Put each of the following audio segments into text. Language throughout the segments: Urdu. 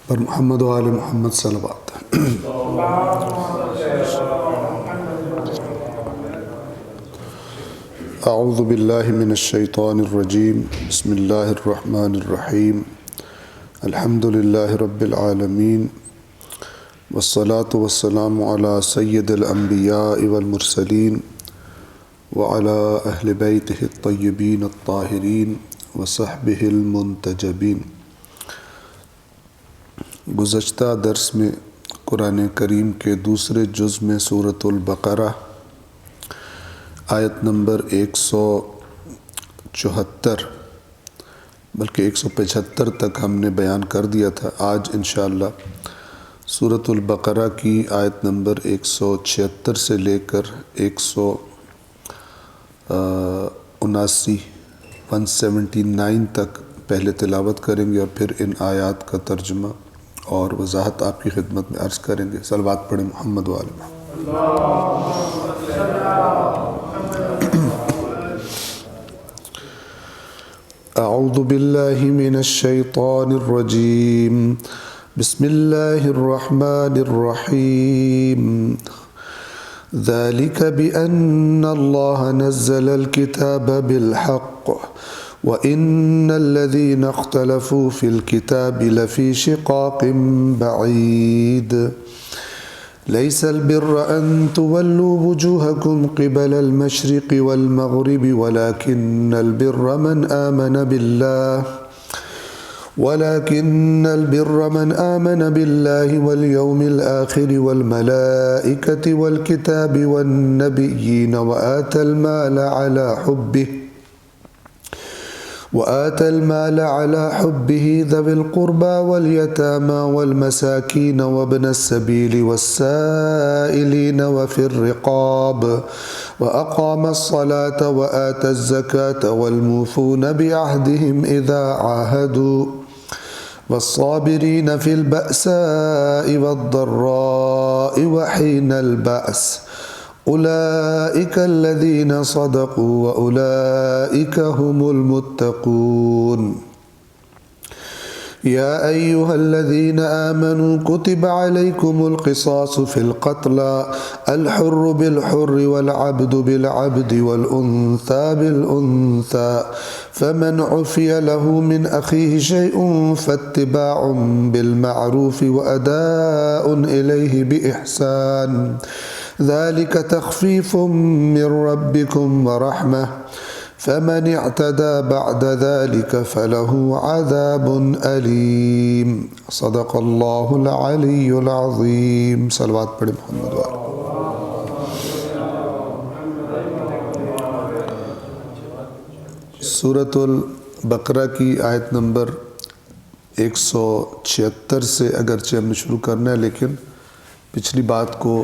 پر محمد و آل محمد صلوات۔ اعوذ باللہ من الشیطان الرجیم، بسم اللہ الرحمن الرحیم، الحمد للہ رب العالمین، والصلاة والسلام علی سید الانبیاء والمرسلین وعلی اہل بیتہ الطیبین الطاہرین وصحبہ المنتجبین۔ گزشتہ درس میں قرآن کریم کے دوسرے جز میں سورۃ البقرہ آیت نمبر 174 بلکہ 175 تک ہم نے بیان کر دیا تھا۔ آج انشاءاللہ سورۃ البقرہ کی آیت نمبر 176 سے لے کر 179 تک پہلے تلاوت کریں گے اور پھر ان آیات کا ترجمہ اور وضاحت آپ کی خدمت میں عرض کریں گے۔ صلوات پڑھیں محمد و آل محمد۔ اعوذ باللہ من الشیطان الرجیم، بسم اللہ الرحمن الرحیم۔ ذلك بأن الله نزل الكتاب بالحق وإن الذين اختلفوا في الكتاب لفي شقاق بعيد ليس البر أن تولوا وجوهكم قبل المشرق والمغرب ولكن البر من آمن بالله واليوم الآخر والملائكة والكتاب والنبيين وآتى المال على حبه ذوي القربى واليتامى والمساكين وابن السبيل والسائلين وفي الرقاب وأقام الصلاة وآتى الزكاة والموفون بعهدهم إذا عاهدوا والصابرين في البأساء والضراء وحين البأس أولئك الذين صدقوا وأولئك هم المتقون۔ يا أيها الذين آمنوا كتب عليكم القصاص في القتلى الحر بالحر والعبد بالعبد والأنثى بالأنثى فمن عفي له من أخيه شيء فاتباع بالمعروف وأداء إليه بإحسان ذلك تخفيف من ربكم ورحمة فمن اعتدى بعد ذلك فله عذاب أليم۔ صدق اللہ العلی العظیم۔ صلوات پڑھیں محمد وآلہ۔ سورۃ البقرہ کی آیت نمبر 176 سے اگرچہ ہم نے شروع کرنا ہے، لیکن پچھلی بات کو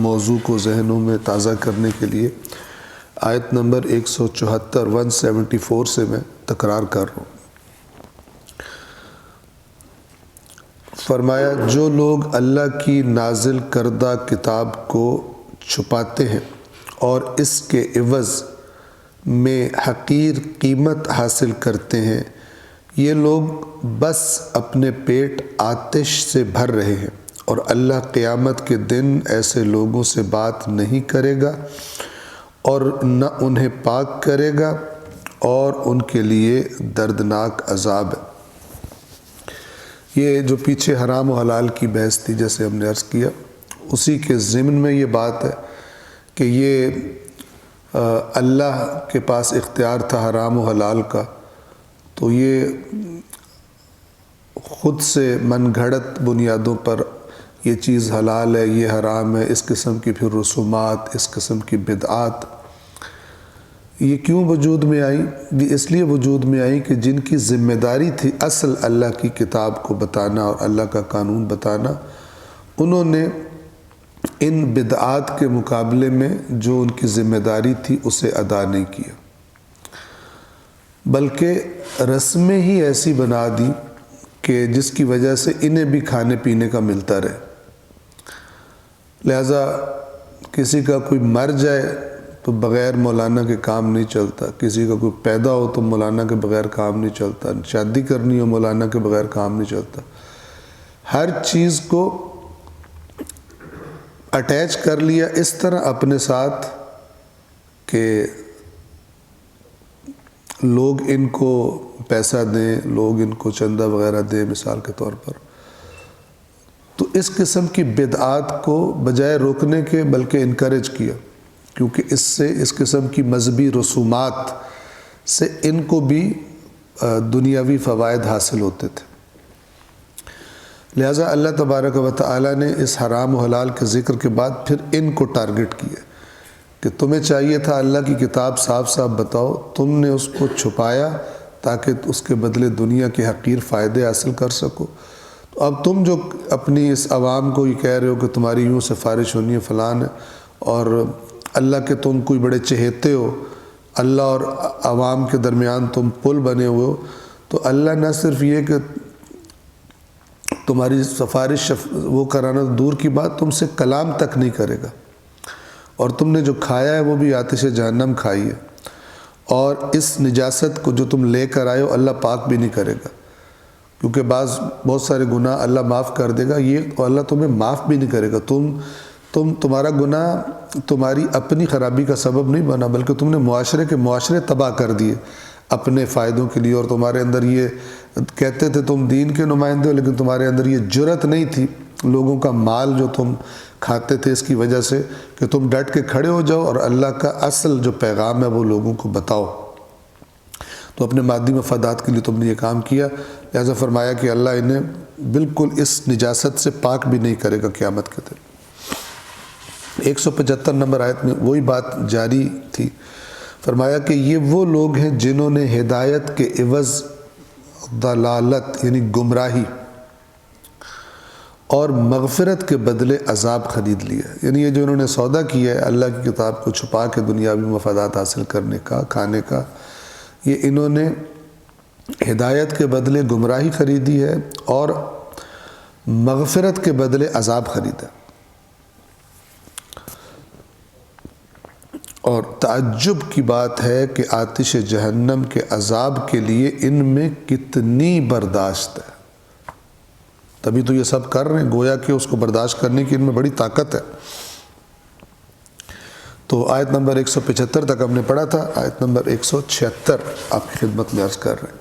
موضوع کو ذہنوں میں تازہ کرنے کے لیے آیت نمبر 174 سے میں تکرار کر رہا ہوں۔ فرمایا جو لوگ اللہ کی نازل کردہ کتاب کو چھپاتے ہیں اور اس کے عوض میں حقیر قیمت حاصل کرتے ہیں، یہ لوگ بس اپنے پیٹ آتش سے بھر رہے ہیں، اور اللہ قیامت کے دن ایسے لوگوں سے بات نہیں کرے گا اور نہ انہیں پاک کرے گا، اور ان کے لیے دردناک عذاب ہے۔ یہ جو پیچھے حرام و حلال کی بحث تھی، جیسے ہم نے عرض کیا، اسی کے ضمن میں یہ بات ہے کہ یہ اللہ کے پاس اختیار تھا حرام و حلال کا، تو یہ خود سے من گھڑت بنیادوں پر یہ چیز حلال ہے، یہ حرام ہے، اس قسم کی پھر رسومات، اس قسم کی بدعات یہ کیوں وجود میں آئی؟ یہ اس لیے وجود میں آئی کہ جن کی ذمہ داری تھی اصل اللہ کی کتاب کو بتانا اور اللہ کا قانون بتانا، انہوں نے ان بدعات کے مقابلے میں جو ان کی ذمہ داری تھی اسے ادا نہیں کیا، بلکہ رسمیں ہی ایسی بنا دی کہ جس کی وجہ سے انہیں بھی کھانے پینے کا ملتا رہے۔ لہٰذا کسی کا کوئی مر جائے تو بغیر مولانا کے کام نہیں چلتا، کسی کا کوئی پیدا ہو تو مولانا کے بغیر کام نہیں چلتا، شادی کرنی ہو مولانا کے بغیر کام نہیں چلتا۔ ہر چیز کو اٹیچ کر لیا اس طرح اپنے ساتھ کہ لوگ ان کو پیسہ دیں، لوگ ان کو چندہ وغیرہ دیں مثال کے طور پر. تو اس قسم کی بدعات کو بجائے روکنے کے بلکہ انکریج کیا، کیونکہ اس سے اس قسم کی مذہبی رسومات سے ان کو بھی دنیاوی فوائد حاصل ہوتے تھے. لہٰذا اللہ تبارک و تعالیٰ نے اس حرام و حلال کے ذکر کے بعد پھر ان کو ٹارگٹ کیا کہ تمہیں چاہیے تھا اللہ کی کتاب صاف صاف بتاؤ، تم نے اس کو چھپایا تاکہ اس کے بدلے دنیا کے حقیر فائدے حاصل کر سکو. تو اب تم جو اپنی اس عوام کو یہ کہہ رہے ہو کہ تمہاری یوں سفارش ہونی ہے فلان ہے، اور اللہ کے تم کوئی بڑے چہیتے ہو، اللہ اور عوام کے درمیان تم پل بنے ہوئے ہو، تو اللہ نہ صرف یہ کہ تمہاری سفارش وہ کرانا دور کی بات، تم سے کلام تک نہیں کرے گا، اور تم نے جو کھایا ہے وہ بھی آتش جہنم کھائی ہے، اور اس نجاست کو جو تم لے کر آئے ہو اللہ پاک بھی نہیں کرے گا، کیونکہ بہت سارے گناہ اللہ معاف کر دے گا، یہ اللہ تمہیں معاف بھی نہیں کرے گا. تمہارا گناہ تمہاری اپنی خرابی کا سبب نہیں بنا، بلکہ تم نے معاشرے تباہ کر دیے اپنے فائدوں کے لیے، اور تمہارے اندر یہ کہتے تھے تم دین کے نمائندے ہو، لیکن تمہارے اندر یہ جرأت نہیں تھی لوگوں کا مال جو تم کھاتے تھے اس کی وجہ سے کہ تم ڈٹ کے کھڑے ہو جاؤ اور اللہ کا اصل جو پیغام ہے وہ لوگوں کو بتاؤ. تو اپنے مادی مفادات کے لیے تم نے یہ کام کیا، لہذا فرمایا کہ اللہ انہیں بالکل اس نجاست سے پاک بھی نہیں کرے گا قیامت کے دن. 175 نمبر آیت میں وہی بات جاری تھی. فرمایا کہ یہ وہ لوگ ہیں جنہوں نے ہدایت کے عوض ضلالت یعنی گمراہی اور مغفرت کے بدلے عذاب خرید لیا. یعنی یہ جو انہوں نے سودا کیا ہے اللہ کی کتاب کو چھپا کے دنیاوی مفادات حاصل کرنے کا، کھانے کا، یہ انہوں نے ہدایت کے بدلے گمراہی خریدی ہے اور مغفرت کے بدلے عذاب خریدا. اور تعجب کی بات ہے کہ آتش جہنم کے عذاب کے لیے ان میں کتنی برداشت ہے. تبھی تو یہ سب کر رہے ہیں، گویا کہ اس کو برداشت کرنے کی ان میں بڑی طاقت ہے. تو آیت نمبر 175 تک ہم نے پڑھا تھا، آیت نمبر 176 آپ کی خدمت میں عرض کر رہے ہیں.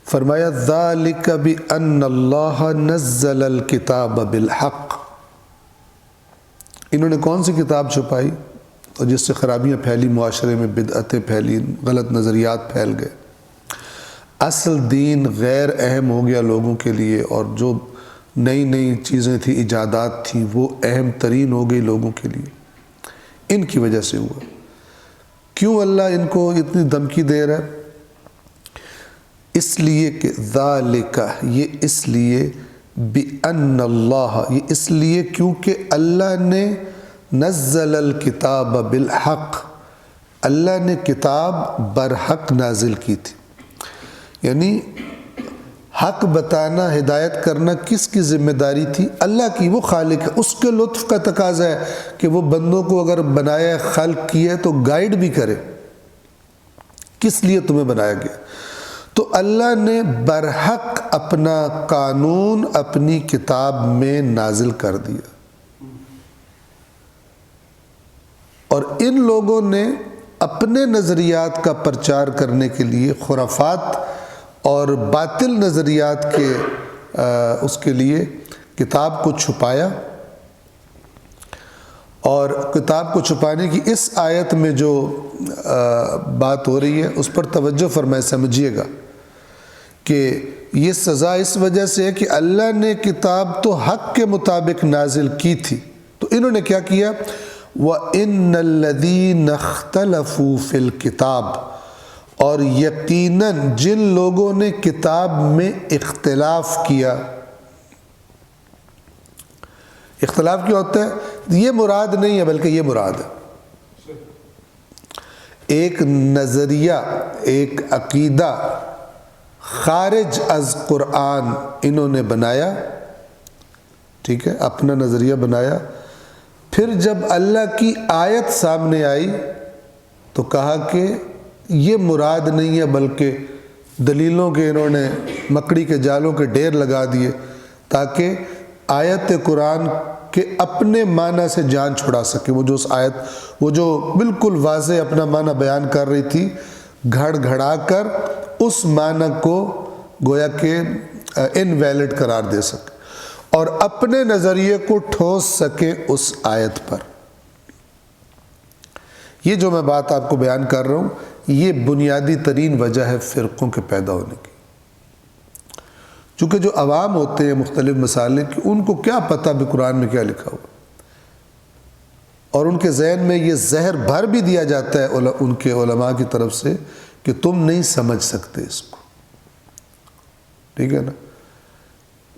فرمایا ذَلِكَ بِأَنَّ اللَّهَ نَزَّلَ الْكِتَابَ بِالْحَقِّ. انہوں نے کون سی کتاب چھپائی تو جس سے خرابیاں پھیلی، معاشرے میں بدعتیں پھیلی، غلط نظریات پھیل گئے، اصل دین غیر اہم ہو گیا لوگوں کے لیے، اور جو نئی نئی چیزیں تھیں، ایجادات تھیں، وہ اہم ترین ہو گئی لوگوں کے لیے. ان کی وجہ سے ہوا. کیوں اللہ ان کو اتنی دھمکی دے رہا ہے؟ اس لیے کہ ذالک، یہ اس لیے، بِأَنَّ اللَّهَ، یہ اس لیے کیونکہ اللہ نے نزل الکتاب بالحق، اللہ نے کتاب برحق نازل کی تھی. یعنی حق بتانا، ہدایت کرنا کس کی ذمہ داری تھی؟ اللہ کی. وہ خالق ہے، اس کے لطف کا تقاضا ہے کہ وہ بندوں کو اگر بنایا، خلق کیا ہے تو گائیڈ بھی کرے. کس لیے تمہیں بنایا گیا؟ تو اللہ نے برحق اپنا قانون اپنی کتاب میں نازل کر دیا، اور ان لوگوں نے اپنے نظریات کا پرچار کرنے کے لیے خرافات اور باطل نظریات کے اس کے لیے کتاب کو چھپایا. اور کتاب کو چھپانے کی اس آیت میں جو بات ہو رہی ہے اس پر توجہ فرمائے، سمجھیے گا کہ یہ سزا اس وجہ سے ہے کہ اللہ نے کتاب تو حق کے مطابق نازل کی تھی. تو انہوں نے کیا کیا؟ وَإِنَّ الَّذِينَ اخْتَلَفُوا فِي الْكِتَابِ، اور یقیناً جن لوگوں نے کتاب میں اختلاف کیا. اختلاف کیا ہوتا ہے؟ یہ مراد نہیں ہے بلکہ یہ مراد ہے. ایک نظریہ، ایک عقیدہ خارج از قرآن انہوں نے بنایا، ٹھیک ہے، اپنا نظریہ بنایا. پھر جب اللہ کی آیت سامنے آئی تو کہا کہ یہ مراد نہیں ہے بلکہ دلیلوں کے انہوں نے مکڑی کے جالوں کے ڈھیر لگا دیے تاکہ آیت قرآن کے اپنے معنی سے جان چھڑا سکے۔ وہ جو اس آیت، وہ جو بالکل واضح اپنا معنی بیان کر رہی تھی، گھڑ گھڑا کر اس معنی کو گویا کہ انویلڈ قرار دے سکے اور اپنے نظریے کو ٹھوس سکے اس آیت پر۔ یہ جو میں بات آپ کو بیان کر رہا ہوں، یہ بنیادی ترین وجہ ہے فرقوں کے پیدا ہونے کی۔ چونکہ جو عوام ہوتے ہیں مختلف مسائل کی، ان کو کیا پتہ بھی قرآن میں کیا لکھا ہوا، اور ان کے ذہن میں یہ زہر بھر بھی دیا جاتا ہے ان کے علماء کی طرف سے کہ تم نہیں سمجھ سکتے اس کو، ٹھیک ہے نا۔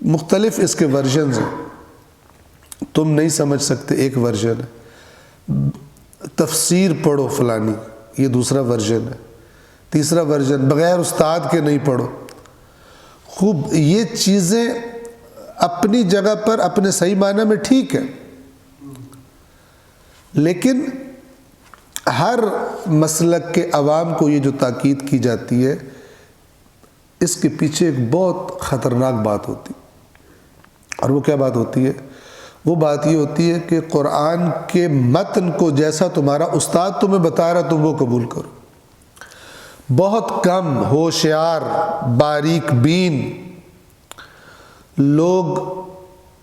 مختلف اس کے ورژنز ہیں، تم نہیں سمجھ سکتے ایک ورژن ہے، تفسیر پڑھو فلانی یہ دوسرا ورژن ہے، تیسرا ورژن بغیر استاد کے نہیں پڑھو۔ خوب، یہ چیزیں اپنی جگہ پر اپنے صحیح معنی میں ٹھیک ہے، لیکن ہر مسلک کے عوام کو یہ جو تاکید کی جاتی ہے، اس کے پیچھے ایک بہت خطرناک بات ہوتی ہے۔ اور وہ کیا بات ہوتی ہے؟ وہ بات یہ ہوتی ہے کہ قرآن کے متن کو جیسا تمہارا استاد تمہیں بتا رہا تم وہ قبول کرو۔ بہت کم ہوشیار باریک بین لوگ،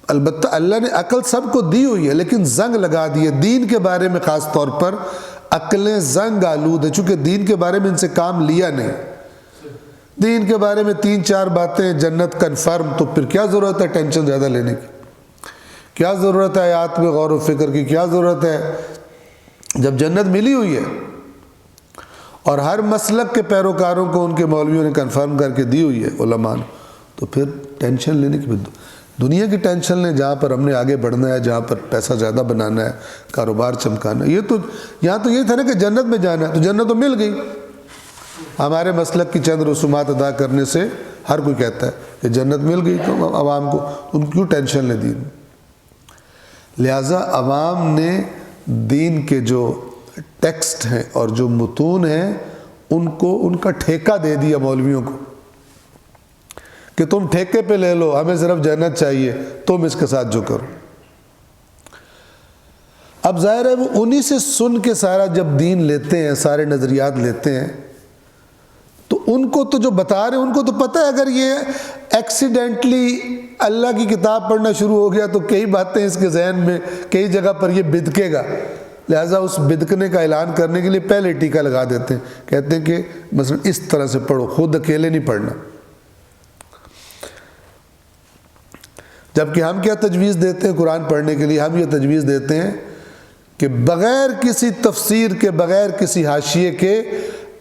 البتہ اللہ نے عقل سب کو دی ہوئی ہے، لیکن زنگ لگا دی ہے دین کے بارے میں، خاص طور پر عقلیں زنگ آلود ہے، چونکہ دین کے بارے میں ان سے کام لیا نہیں۔ دین کے بارے میں 3-4 باتیں، جنت کنفرم، تو پھر کیا ضرورت ہے ٹینشن زیادہ لینے کی؟ کیا ضرورت ہے آیات میں غور و فکر کی؟ کیا ضرورت ہے جب جنت ملی ہوئی ہے اور ہر مسلک کے پیروکاروں کو ان کے مولویوں نے کنفرم کر کے دی ہوئی ہے علماء نے، تو پھر ٹینشن لینے کی دنیا کی ٹینشن لیں جہاں پر ہم نے آگے بڑھنا ہے، جہاں پر پیسہ زیادہ بنانا ہے، کاروبار چمکانا ہے۔ یہ تو یہاں تو یہ تھا نا کہ جنت میں جانا ہے، تو جنت تو مل گئی۔ ہمارے مسلک کی چند رسومات ادا کرنے سے ہر کوئی کہتا ہے کہ جنت مل گئی، تو عوام کو ان کیوں ٹینشن لے دین؟ لہٰذا عوام نے دین کے جو ٹیکسٹ ہیں اور جو متون ہیں ان کو ان کا ٹھیکہ دے دیا مولویوں کو کہ تم ٹھیکے پہ لے لو، ہمیں صرف جنت چاہیے، تم اس کے ساتھ جو کرو۔ اب ظاہر ہے وہ انہی سے سن کے سارا جب دین لیتے ہیں، سارے نظریات لیتے ہیں، تو ان کو تو جو بتا رہے ہیں ان کو تو پتہ ہے اگر یہ ایکسیڈنٹلی اللہ کی کتاب پڑھنا شروع ہو گیا تو کئی باتیں اس کے ذہن میں کئی جگہ پر یہ بدکے گا، لہٰذا اس بدکنے کا اعلان کرنے کے لیے پہلے ٹیکہ لگا دیتے ہیں، کہتے ہیں کہ مثلا اس طرح سے پڑھو، خود اکیلے نہیں پڑھنا۔ جبکہ ہم کیا تجویز دیتے ہیں قرآن پڑھنے کے لیے؟ ہم یہ تجویز دیتے ہیں کہ بغیر کسی تفسیر کے، بغیر کسی حاشیے کے،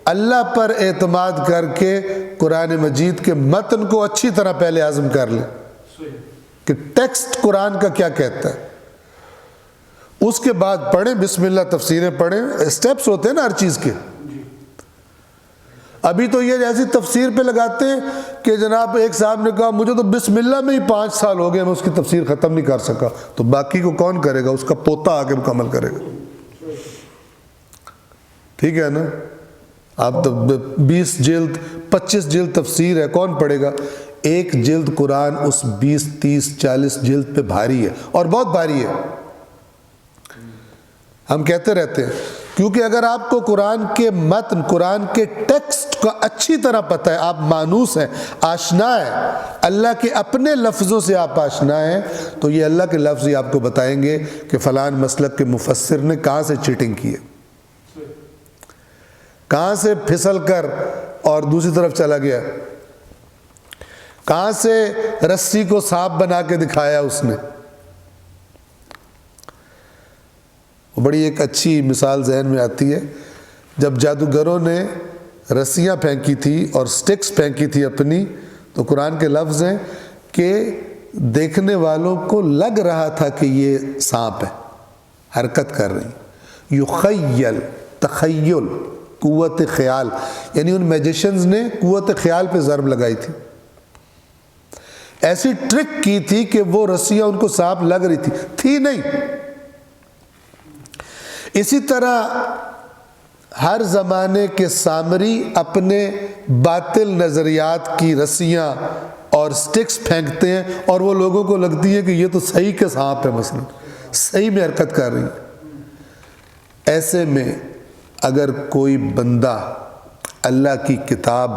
اللہ پر اعتماد کر کے قرآن مجید کے متن کو اچھی طرح پہلے ہضم کر لیں کہ ٹیکسٹ قرآن کا کیا کہتا ہے، اس کے بعد پڑھیں، بسم اللہ تفسیریں پڑھیں، اسٹیپس ہوتے ہیں نا ہر چیز کے۔ ابھی تو یہ ایسی تفسیر پہ لگاتے ہیں کہ جناب ایک صاحب نے کہا مجھے تو بسم اللہ میں ہی 5 سال ہو گئے، میں اس کی تفسیر ختم نہیں کر سکا، تو باقی کو کون کرے گا؟ اس کا پوتا آگے مکمل کرے گا، ٹھیک ہے نا؟ آپ تو 20 جلد 25 جلد تفسیر ہے، کون پڑھے گا؟ ایک جلد قرآن اس 20 30 40 جلد پہ بھاری ہے، اور بہت بھاری ہے۔ ہم کہتے رہتے ہیں کیونکہ اگر آپ کو قرآن کے متن، قرآن کے ٹیکسٹ کا اچھی طرح پتہ ہے، آپ مانوس ہیں، آشنا ہے، اللہ کے اپنے لفظوں سے آپ آشنا ہیں، تو یہ اللہ کے لفظ ہی آپ کو بتائیں گے کہ فلان مسلک کے مفسر نے کہاں سے چیٹنگ کی ہے، کہاں سے پھسل کر اور دوسری طرف چلا گیا، کہاں سے رسی کو سانپ بنا کے دکھایا اس نے۔ بڑی ایک اچھی مثال ذہن میں آتی ہے، جب جادوگروں نے رسیاں پھینکی تھی اور سٹکس پھینکی تھی اپنی، تو قرآن کے لفظ ہیں کہ دیکھنے والوں کو لگ رہا تھا کہ یہ سانپ ہے، حرکت کر رہی، یخیل، تخیل، قوت خیال، یعنی ان میجیشنز نے قوت خیال پہ ضرب لگائی تھی، ایسی ٹرک کی تھی کہ وہ رسیاں ان کو سانپ لگ رہی تھی نہیں۔ اسی طرح ہر زمانے کے سامری اپنے باطل نظریات کی رسیاں اور سٹکس پھینکتے ہیں اور وہ لوگوں کو لگتی ہے کہ یہ تو صحیح کے سانپ ہے، مثلا صحیح میں حرکت کر رہی ہیں۔ ایسے میں اگر کوئی بندہ اللہ کی کتاب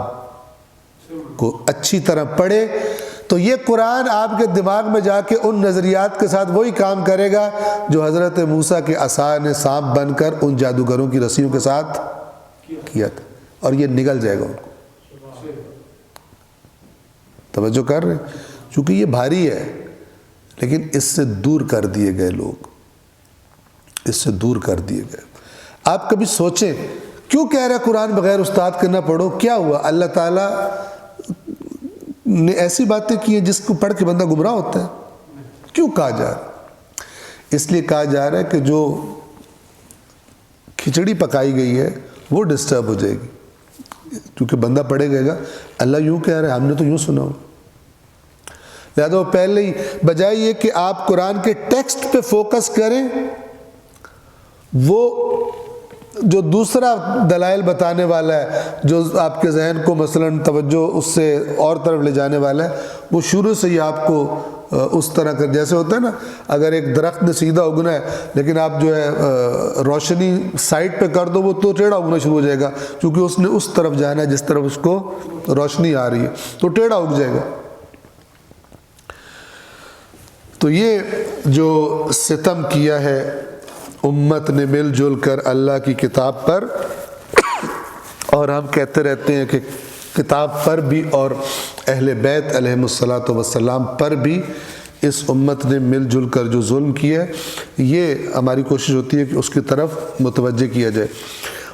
کو اچھی طرح پڑھے تو یہ قرآن آپ کے دماغ میں جا کے ان نظریات کے ساتھ وہی کام کرے گا جو حضرت موسیٰ کے عصا نے سانپ بن کر ان جادوگروں کی رسیوں کے ساتھ کیا تھا، اور یہ نگل جائے گا ان کو۔ توجہ کر رہے ہیں؟ چونکہ یہ بھاری ہے، لیکن اس سے دور کر دیے گئے لوگ، اس سے دور کر دیے گئے۔ آپ کبھی سوچیں کیوں کہہ رہے قرآن بغیر استاد کے نہ پڑھو؟ کیا ہوا؟ اللہ تعالیٰ نے ایسی باتیں کی ہیں جس کو پڑھ کے بندہ گمراہ ہوتا ہے؟ کیوں کہا جا رہا ہے؟ اس لیے کہا جا رہا ہے کہ جو کھچڑی پکائی گئی ہے وہ ڈسٹرب ہو جائے گی، کیونکہ بندہ پڑھے گا اللہ یوں کہہ رہا ہے، ہم نے تو یوں سنا ہو۔ لہذا وہ پہلے ہی بجائے یہ کہ آپ قرآن کے ٹیکسٹ پہ فوکس کریں، وہ جو دوسرا دلائل بتانے والا ہے جو آپ کے ذہن کو مثلاً توجہ اس سے اور طرف لے جانے والا ہے، وہ شروع سے ہی آپ کو اس طرح کر، جیسے ہوتا ہے نا اگر ایک درخت نے سیدھا اگنا ہے لیکن آپ جو ہے روشنی سائڈ پہ کر دو وہ تو ٹیڑھا اگنا شروع ہو جائے گا، کیونکہ اس نے اس طرف جانا ہے جس طرف اس کو روشنی آ رہی ہے، تو ٹیڑھا اگ جائے گا۔ تو یہ جو ستم کیا ہے امت نے مل جل کر اللہ کی کتاب پر، اور ہم کہتے رہتے ہیں کہ کتاب پر بھی اور اہل بیت علیہم الصلاۃ والسلام پر بھی اس امت نے مل جل کر جو ظلم کیا ہے، یہ ہماری کوشش ہوتی ہے کہ اس کی طرف متوجہ کیا جائے۔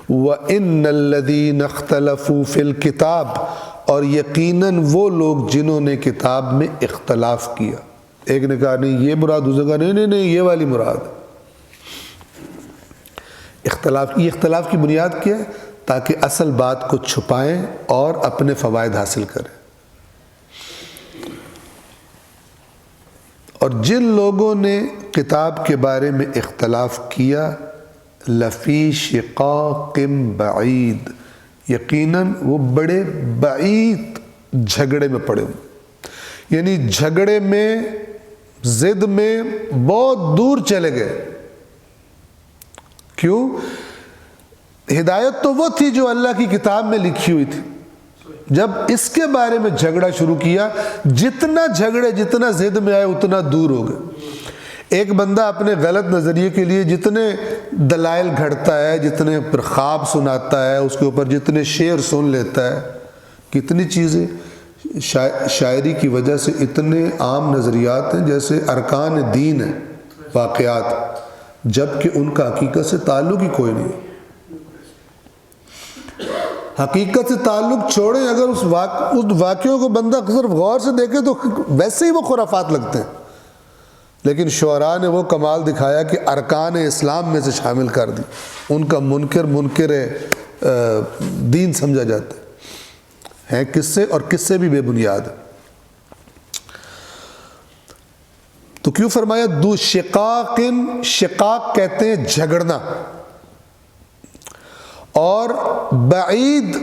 وَإِنَّ الَّذِينَ اخْتَلَفُوا فِي الْكِتَابِ، اور یقیناً وہ لوگ جنہوں نے کتاب میں اختلاف کیا۔ ایک نے کہا نہیں یہ مراد، دوسرے کہا نہیں یہ والی مراد۔ اختلاف کی بنیاد کیا ہے؟ تاکہ اصل بات کو چھپائیں اور اپنے فوائد حاصل کریں۔ اور جن لوگوں نے کتاب کے بارے میں اختلاف کیا، لفی شقاق بعید، یقیناً وہ بڑے بعید جھگڑے میں پڑے ہوئے، یعنی جھگڑے میں، ضد میں بہت دور چلے گئے۔ کیوں؟ ہدایت تو وہ تھی جو اللہ کی کتاب میں لکھی ہوئی تھی، جب اس کے بارے میں جھگڑا شروع کیا، جتنا جھگڑے جتنا ضد میں آئے اتنا دور ہو گئے۔ ایک بندہ اپنے غلط نظریے کے لیے جتنے دلائل گھڑتا ہے، جتنے پر خواب سناتا ہے، اس کے اوپر جتنے شعر سن لیتا ہے، کتنی چیزیں شاعری کی وجہ سے اتنے عام نظریات ہیں جیسے ارکان دین ہیں، واقعات، جبکہ ان کا حقیقت سے تعلق ہی کوئی نہیں۔ حقیقت سے تعلق چھوڑیں، اگر اس واقعوں کو بندہ صرف غور سے دیکھے تو ویسے ہی وہ خرافات لگتے ہیں، لیکن شعراء نے وہ کمال دکھایا کہ ارکان اسلام میں سے شامل کر دی، ان کا منکر دین سمجھا جاتا ہے قصے، اور قصے بھی بے بنیاد۔ تو کیوں فرمایا دو شقاق؟ شقاق کہتے ہیں جھگڑنا، اور بعید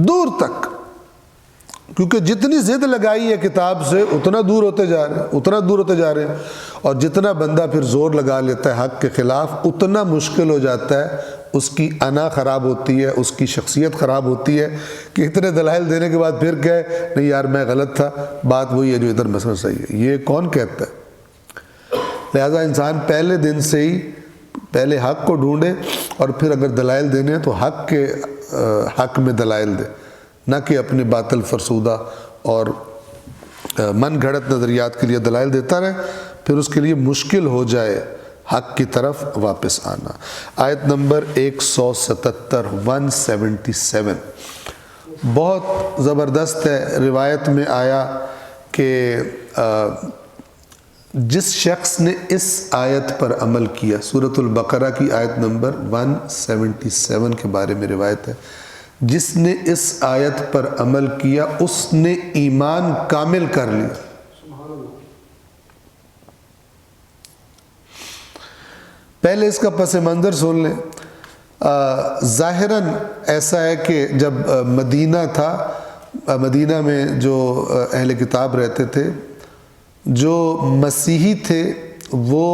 دور تک، کیونکہ جتنی ضد لگائی ہے کتاب سے اتنا دور ہوتے جا رہے ہیں، اور جتنا بندہ پھر زور لگا لیتا ہے حق کے خلاف اتنا مشکل ہو جاتا ہے، اس کی انا خراب ہوتی ہے، اس کی شخصیت خراب ہوتی ہے کہ اتنے دلائل دینے کے بعد پھر کہے نہیں یار میں غلط تھا، بات وہی ہے جو ادھر مسئلہ صحیح ہے۔ یہ کون کہتا ہے؟ لہذا انسان پہلے دن سے ہی پہلے حق کو ڈھونڈے، اور پھر اگر دلائل دینے ہیں تو حق کے حق میں دلائل دے، نہ کہ اپنے باطل فرسودہ اور من گھڑت نظریات کے لیے دلائل دیتا رہے، پھر اس کے لیے مشکل ہو جائے حق کی طرف واپس آنا۔ آیت نمبر 177 177 بہت زبردست ہے۔ روایت میں آیا کہ جس شخص نے اس آیت پر عمل کیا، سورۃ البقرہ کی آیت نمبر 177 کے بارے میں روایت ہے، جس نے اس آیت پر عمل کیا اس نے ایمان کامل کر لیا۔ پہلے اس کا پس منظر سن لیں۔ ظاہراً ایسا ہے کہ جب مدینہ تھا، مدینہ میں جو اہل کتاب رہتے تھے، جو مسیحی تھے وہ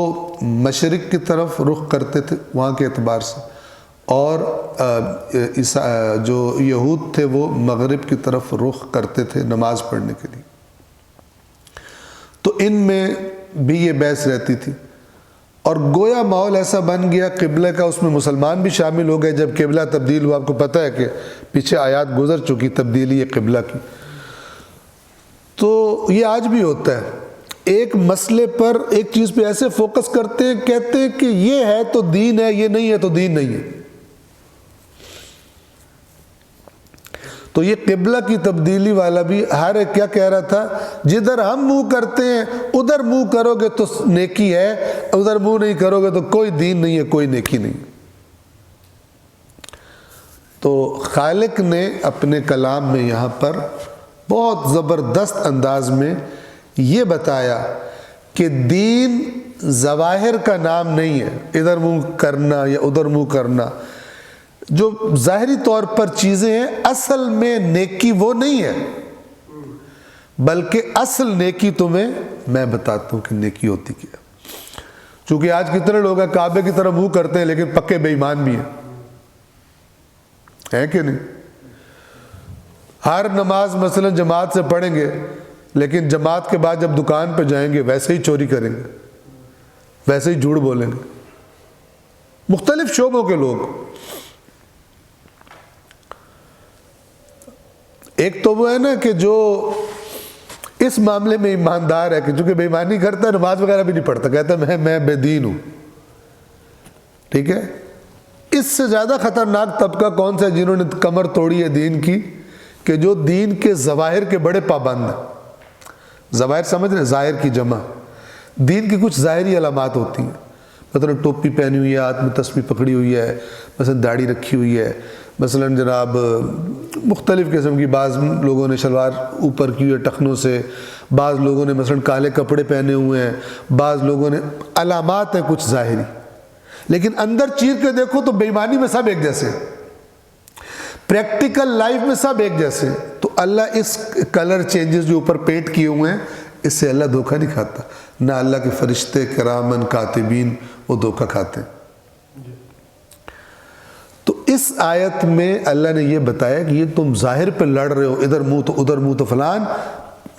مشرق کی طرف رخ کرتے تھے وہاں کے اعتبار سے، اور جو یہود تھے وہ مغرب کی طرف رخ کرتے تھے نماز پڑھنے کے لیے۔ تو ان میں بھی یہ بحث رہتی تھی، اور گویا ماحول ایسا بن گیا قبلہ کا، اس میں مسلمان بھی شامل ہو گئے۔ جب قبلہ تبدیل ہوا، آپ کو پتہ ہے کہ پیچھے آیات گزر چکی تبدیلی ہے قبلہ کی، تو یہ آج بھی ہوتا ہے۔ ایک مسئلے پر ایک چیز پہ ایسے فوکس کرتے ہیں، کہتے ہیں کہ یہ ہے تو دین ہے، یہ نہیں ہے تو دین نہیں ہے۔ تو یہ قبلہ کی تبدیلی والا بھی ہر ایک کیا کہہ رہا تھا، جدھر ہم منہ کرتے ہیں ادھر منہ کرو گے تو نیکی ہے، ادھر منہ نہیں کرو گے تو کوئی دین نہیں ہے، کوئی نیکی نہیں۔ تو خالق نے اپنے کلام میں یہاں پر بہت زبردست انداز میں یہ بتایا کہ دین ظواہر کا نام نہیں ہے، ادھر منہ کرنا یا ادھر منہ کرنا، جو ظاہری طور پر چیزیں ہیں، اصل میں نیکی وہ نہیں ہے، بلکہ اصل نیکی تمہیں میں بتاتا ہوں کہ نیکی ہوتی کیا۔ چونکہ آج کتنے لوگ ہیں کعبے کی طرف منہ کرتے ہیں لیکن پکے بے ایمان بھی ہیں کہ نہیں؟ ہر نماز مثلا جماعت سے پڑھیں گے، لیکن جماعت کے بعد جب دکان پہ جائیں گے ویسے ہی چوری کریں گے، ویسے ہی جھوٹ بولیں گے۔ مختلف شعبوں کے لوگ، ایک تو وہ ہے نا کہ جو اس معاملے میں ایماندار ہے کہ چونکہ بے ایمانی کرتا ہے، نماز وغیرہ بھی نہیں پڑھتا، کہتا ہے میں بے دین ہوں، ٹھیک ہے۔ اس سے زیادہ خطرناک طبقہ کون سا ہے؟ جنہوں نے کمر توڑی ہے دین کی، کہ جو دین کے ظواہر کے بڑے پابند ہیں۔ ظواہر سمجھ رہے ہیں؟ ظاہر کی جمع، دین کی کچھ ظاہری علامات ہوتی ہیں، مثلا ٹوپی پہنی ہوئی ہے، ہاتھ میں تسبیح پکڑی ہوئی ہے، مثلا داڑھی رکھی ہوئی ہے، مثلا جناب مختلف قسم کی، بعض لوگوں نے شلوار اوپر کی ہوئی ہے ٹخنوں سے، بعض لوگوں نے مثلا کالے کپڑے پہنے ہوئے ہیں، بعض لوگوں نے، علامات ہیں کچھ ظاہری، لیکن اندر چیر کے دیکھو تو بے ایمانی میں سب ایک جیسے، پریکٹیکل لائف میں سب ایک جیسے۔ تو اللہ اس کلر چینجز جو اوپر پینٹ کیے ہوئے ہیں، اس سے اللہ دھوکہ نہیں کھاتا، نہ اللہ کے فرشتے کرامن کاتبین وہ دھوکہ کھاتے ہیں۔ تو اس آیت میں اللہ نے یہ بتایا کہ یہ تم ظاہر پہ لڑ رہے ہو، ادھر منہ تو ادھر منہ تو فلان،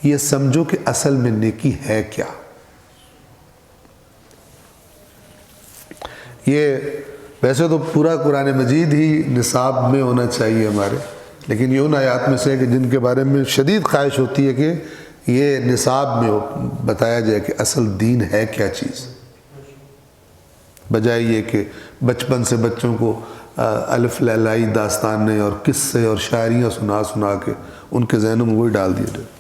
یہ سمجھو کہ اصل میں نیکی ہے کیا۔ یہ ویسے تو پورا قرآن مجید ہی نصاب میں ہونا چاہیے ہمارے، لیکن یہ ان آیات میں سے ہے کہ جن کے بارے میں شدید خواہش ہوتی ہے کہ یہ نصاب میں بتایا جائے کہ اصل دین ہے کیا چیز، بجائے یہ کہ بچپن سے بچوں کو الف لیلائی داستانیں اور قصے اور شاعریاں سنا سنا کے ان کے ذہنوں میں وہی ڈال دیا جائے۔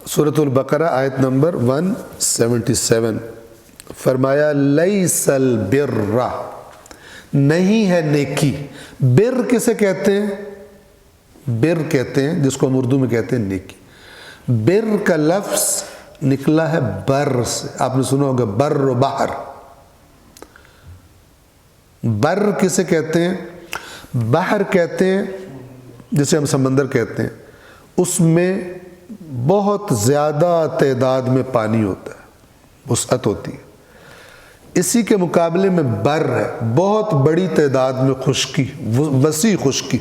سورۃ البقرہ آیت نمبر 177، فرمایا لیس البر، نہیں ہے نیکی۔ بر کسے کہتے ہیں؟ بر کہتے ہیں جس کو ہم اردو میں کہتے ہیں نیکی۔ بر کا لفظ نکلا ہے بر سے، آپ نے سنا ہوگا بر و بحر۔ بر کسے کہتے ہیں؟ بحر کہتے ہیں جسے ہم سمندر کہتے ہیں، اس میں بہت زیادہ تعداد میں پانی ہوتا ہے، وسعت ہوتی ہے۔ اسی کے مقابلے میں بر ہے، بہت بڑی تعداد میں خشکی، وسیع خشکی۔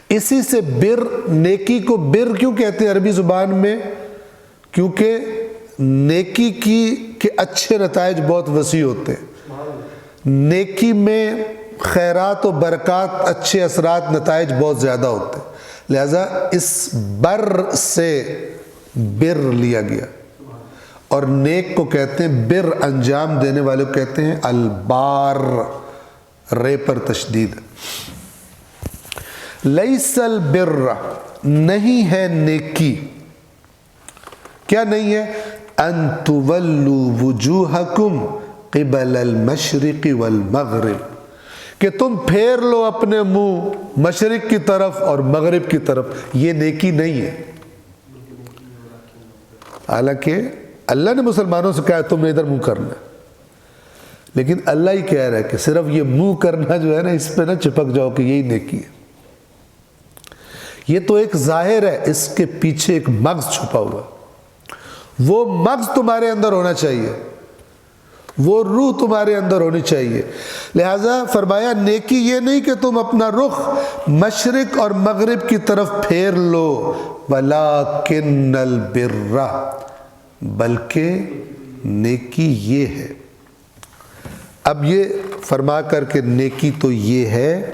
اسی سے بر، نیکی کو بر کیوں کہتے ہیں عربی زبان میں؟ کیونکہ نیکی کے اچھے نتائج بہت وسیع ہوتے ہیں، نیکی میں خیرات و برکات، اچھے اثرات، نتائج بہت زیادہ ہوتے ہیں، لہذا اس بر سے بر لیا گیا۔ اور نیک کو کہتے ہیں بر، انجام دینے والے کو کہتے ہیں البار، رے پر تشدید۔ لیس البر، نہیں ہے نیکی، کیا نہیں ہے؟ ان تولوا وجوہکم قبل المشرق والمغرب، کہ تم پھیر لو اپنے منہ مشرق کی طرف اور مغرب کی طرف، یہ نیکی نہیں ہے۔ حالانکہ اللہ نے مسلمانوں سے کہا ہے تم نے ادھر منہ کرنا ہے، لیکن اللہ ہی کہہ رہا ہے کہ صرف یہ منہ کرنا جو ہے نا، اس پہ نہ چپک جاؤ کہ یہی نیکی ہے۔ یہ تو ایک ظاہر ہے، اس کے پیچھے ایک مغز چھپا ہوا، وہ مغز تمہارے اندر ہونا چاہیے، وہ روح تمہارے اندر ہونی چاہیے۔ لہذا فرمایا نیکی یہ نہیں کہ تم اپنا رخ مشرق اور مغرب کی طرف پھیر لو، وَلَٰكِنَّ الْبِرَّ، بلکہ نیکی یہ ہے۔ اب یہ فرما کر کے نیکی تو یہ ہے،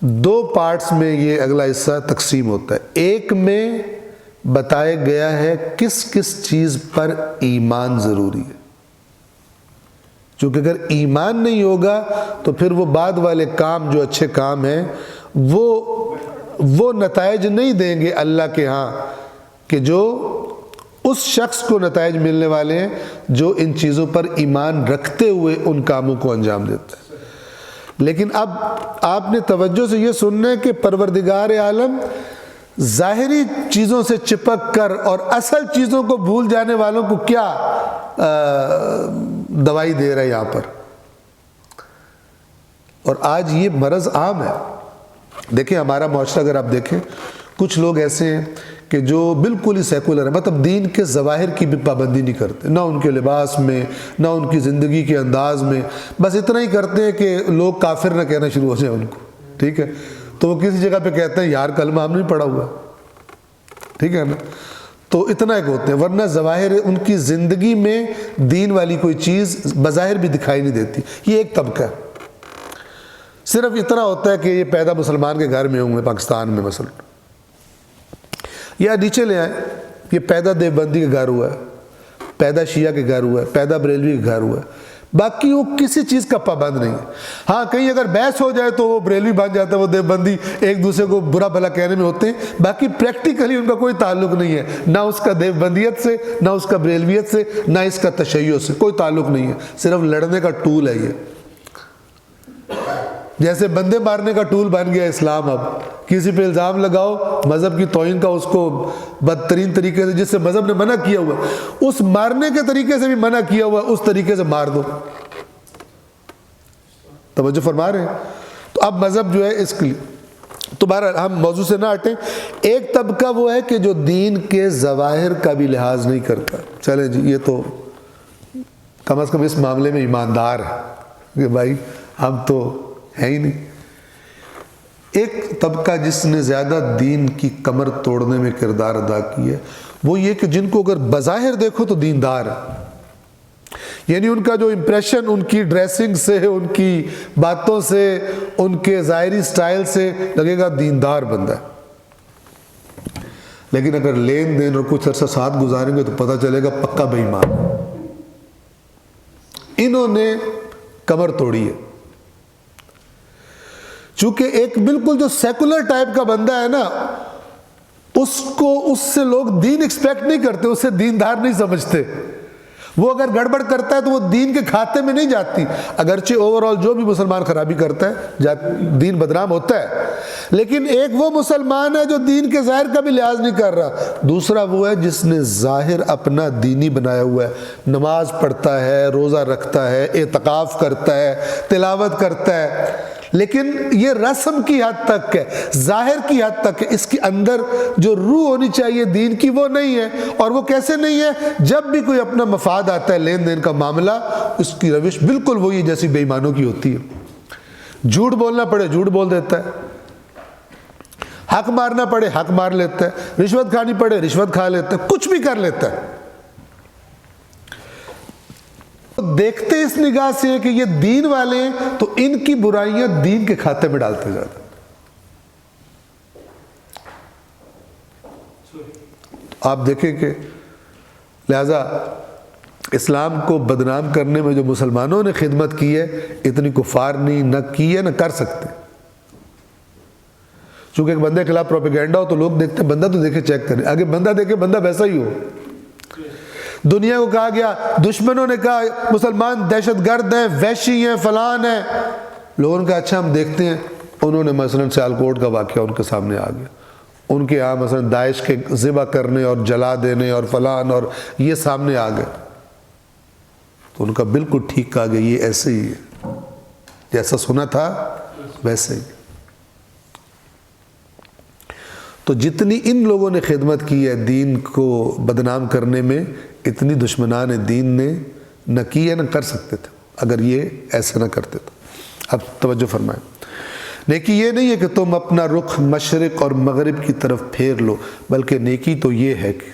دو پارٹس میں یہ اگلا حصہ تقسیم ہوتا ہے۔ ایک میں بتایا گیا ہے کس کس چیز پر ایمان ضروری ہے، چونکہ اگر ایمان نہیں ہوگا تو پھر وہ بعد والے کام جو اچھے کام ہیں وہ نتائج نہیں دیں گے اللہ کے ہاں، کہ جو اس شخص کو نتائج ملنے والے ہیں جو ان چیزوں پر ایمان رکھتے ہوئے ان کاموں کو انجام دیتا ہے۔ لیکن اب آپ نے توجہ سے یہ سننا ہے کہ پروردگار عالم ظاہری چیزوں سے چپک کر اور اصل چیزوں کو بھول جانے والوں کو کیا دوائی دے رہا ہے یہاں پر۔ اور آج یہ مرض عام ہے۔ دیکھیں ہمارا معاشرہ اگر آپ دیکھیں، کچھ لوگ ایسے ہیں کہ جو بالکل ہی سیکولر ہیں، مطلب دین کے ظواہر کی بھی پابندی نہیں کرتے، نہ ان کے لباس میں، نہ ان کی زندگی کے انداز میں، بس اتنا ہی کرتے ہیں کہ لوگ کافر نہ کہنا شروع ہو جائیں ان کو، ٹھیک ہے؟ تو وہ کسی جگہ پہ کہتے ہیں یار کلمہ ہم نہیں پڑھا ہوا، ٹھیک ہے نا؟ تو اتنا ایک ہوتے ہیں، ورنہ ظواہر ان کی زندگی میں دین والی کوئی چیز بظاہر بھی دکھائی نہیں دیتی۔ یہ ایک طبقہ ہے، صرف اتنا ہوتا ہے کہ یہ پیدا مسلمان کے گھر میں ہوں گے، پاکستان میں مثلا، یا نیچے لے آئیں، یہ پیدا دیوبندی کے گھر ہوا ہے، پیدا شیعہ کے گھر ہوا ہے، پیدا بریلوی کے گھر ہوا ہے، باقی وہ کسی چیز کا پابند نہیں ہے۔ ہاں کہیں اگر بحث ہو جائے تو وہ بریلوی بن جاتا ہے، وہ دیوبندی ایک دوسرے کو برا بھلا کہنے میں ہوتے ہیں، باقی پریکٹیکلی ان کا کوئی تعلق نہیں ہے، نہ اس کا دیوبندیت سے، نہ اس کا بریلویت سے، نہ اس کا تشیع سے، کوئی تعلق نہیں ہے، صرف لڑنے کا ٹول ہے یہ۔ جیسے بندے مارنے کا ٹول بن گیا اسلام، اب کسی پہ الزام لگاؤ مذہب کی توہین کا، اس کو بدترین طریقے سے، جس سے مذہب نے منع کیا ہوا اس مارنے کے طریقے سے بھی منع کیا ہوا، اس طریقے سے مار دو۔ توجہ فرما رہے ہیں؟ تو اب مذہب جو ہے اس کے لیے تو بہرحال ہم موضوع سے نہ ہٹیں۔ ایک طبقہ وہ ہے کہ جو دین کے ظواہر کا بھی لحاظ نہیں کرتا، چلیں جی یہ تو کم از کم اس معاملے میں ایماندار ہے کہ بھائی ہم تو ہے ہی نہیں۔ ایک طبقہ جس نے زیادہ دین کی کمر توڑنے میں کردار ادا کی ہے، وہ یہ کہ جن کو اگر بظاہر دیکھو تو دیندار ہے، یعنی ان کا جو امپریشن ان کی ڈریسنگ سے، ان کی باتوں سے، ان کے ظاہری سٹائل سے لگے گا دیندار بندہ ہے، لیکن اگر لین دین اور کچھ عرصہ ساتھ گزاریں گے تو پتہ چلے گا پکا بے ایمان۔ انہوں نے کمر توڑی ہے، چونکہ ایک بالکل جو سیکولر ٹائپ کا بندہ ہے نا، اس سے لوگ دین ایکسپیکٹ نہیں کرتے، اسے دیندار نہیں سمجھتے۔ وہ اگر گڑبڑ کرتا ہے تو وہ دین کے کھاتے میں نہیں جاتی، اگرچہ اوورآل جو بھی مسلمان خرابی کرتا ہے دین بدنام ہوتا ہے، لیکن ایک وہ مسلمان ہے جو دین کے ظاہر کا بھی لحاظ نہیں کر رہا، دوسرا وہ ہے جس نے ظاہر اپنا دینی بنایا ہوا ہے، نماز پڑھتا ہے، روزہ رکھتا ہے، اعتکاف کرتا ہے، تلاوت کرتا ہے، لیکن یہ رسم کی حد تک ہے، ظاہر کی حد تک ہے، اس کے اندر جو روح ہونی چاہیے دین کی وہ نہیں ہے۔ اور وہ کیسے نہیں ہے؟ جب بھی کوئی اپنا مفاد آتا ہے، لین دین کا معاملہ، اس کی روش بالکل وہی جیسی بے ایمانوں کی ہوتی ہے۔ جھوٹ بولنا پڑے جھوٹ بول دیتا ہے، حق مارنا پڑے حق مار لیتا ہے، رشوت کھانی پڑے رشوت کھا لیتا ہے، کچھ بھی کر لیتا ہے۔ دیکھتے اس نگاہ سے کہ یہ دین والے ہیں تو ان کی برائیاں دین کے کھاتے میں ڈالتے جاتے ہیں۔ آپ دیکھیں کہ لہذا اسلام کو بدنام کرنے میں جو مسلمانوں نے خدمت کی ہے، اتنی کفار نہ کی ہے نہ کر سکتے۔ چونکہ ایک بندے کے خلاف پروپیگنڈا ہو تو لوگ دیکھتے ہیں، بندہ تو دیکھے چیک کریں، آگے بندہ دیکھے بندہ ویسا ہی ہو۔ دنیا کو کہا گیا، دشمنوں نے کہا مسلمان دہشت گرد ہیں، وحشی ہیں، فلان ہیں، لوگوں نے کہا اچھا ہم دیکھتے ہیں، انہوں نے مثلا سیالکوٹ کا واقعہ ان کے سامنے آ گیا، ان کے یہاں مثلا داعش کے ذبح کرنے اور جلا دینے اور فلان اور یہ سامنے آ گئے تو ان کا بالکل ٹھیک کہا گیا یہ ایسے ہی ہے، جیسا سنا تھا ویسے ہی۔ تو جتنی ان لوگوں نے خدمت کی ہے دین کو بدنام کرنے میں، اتنی دشمنان دین نے نہ کی ہے نہ کر سکتے تھے اگر یہ ایسے نہ کرتے تھے۔ اب توجہ فرمائیں، نیکی یہ نہیں ہے کہ تم اپنا رخ مشرق اور مغرب کی طرف پھیر لو، بلکہ نیکی تو یہ ہے کہ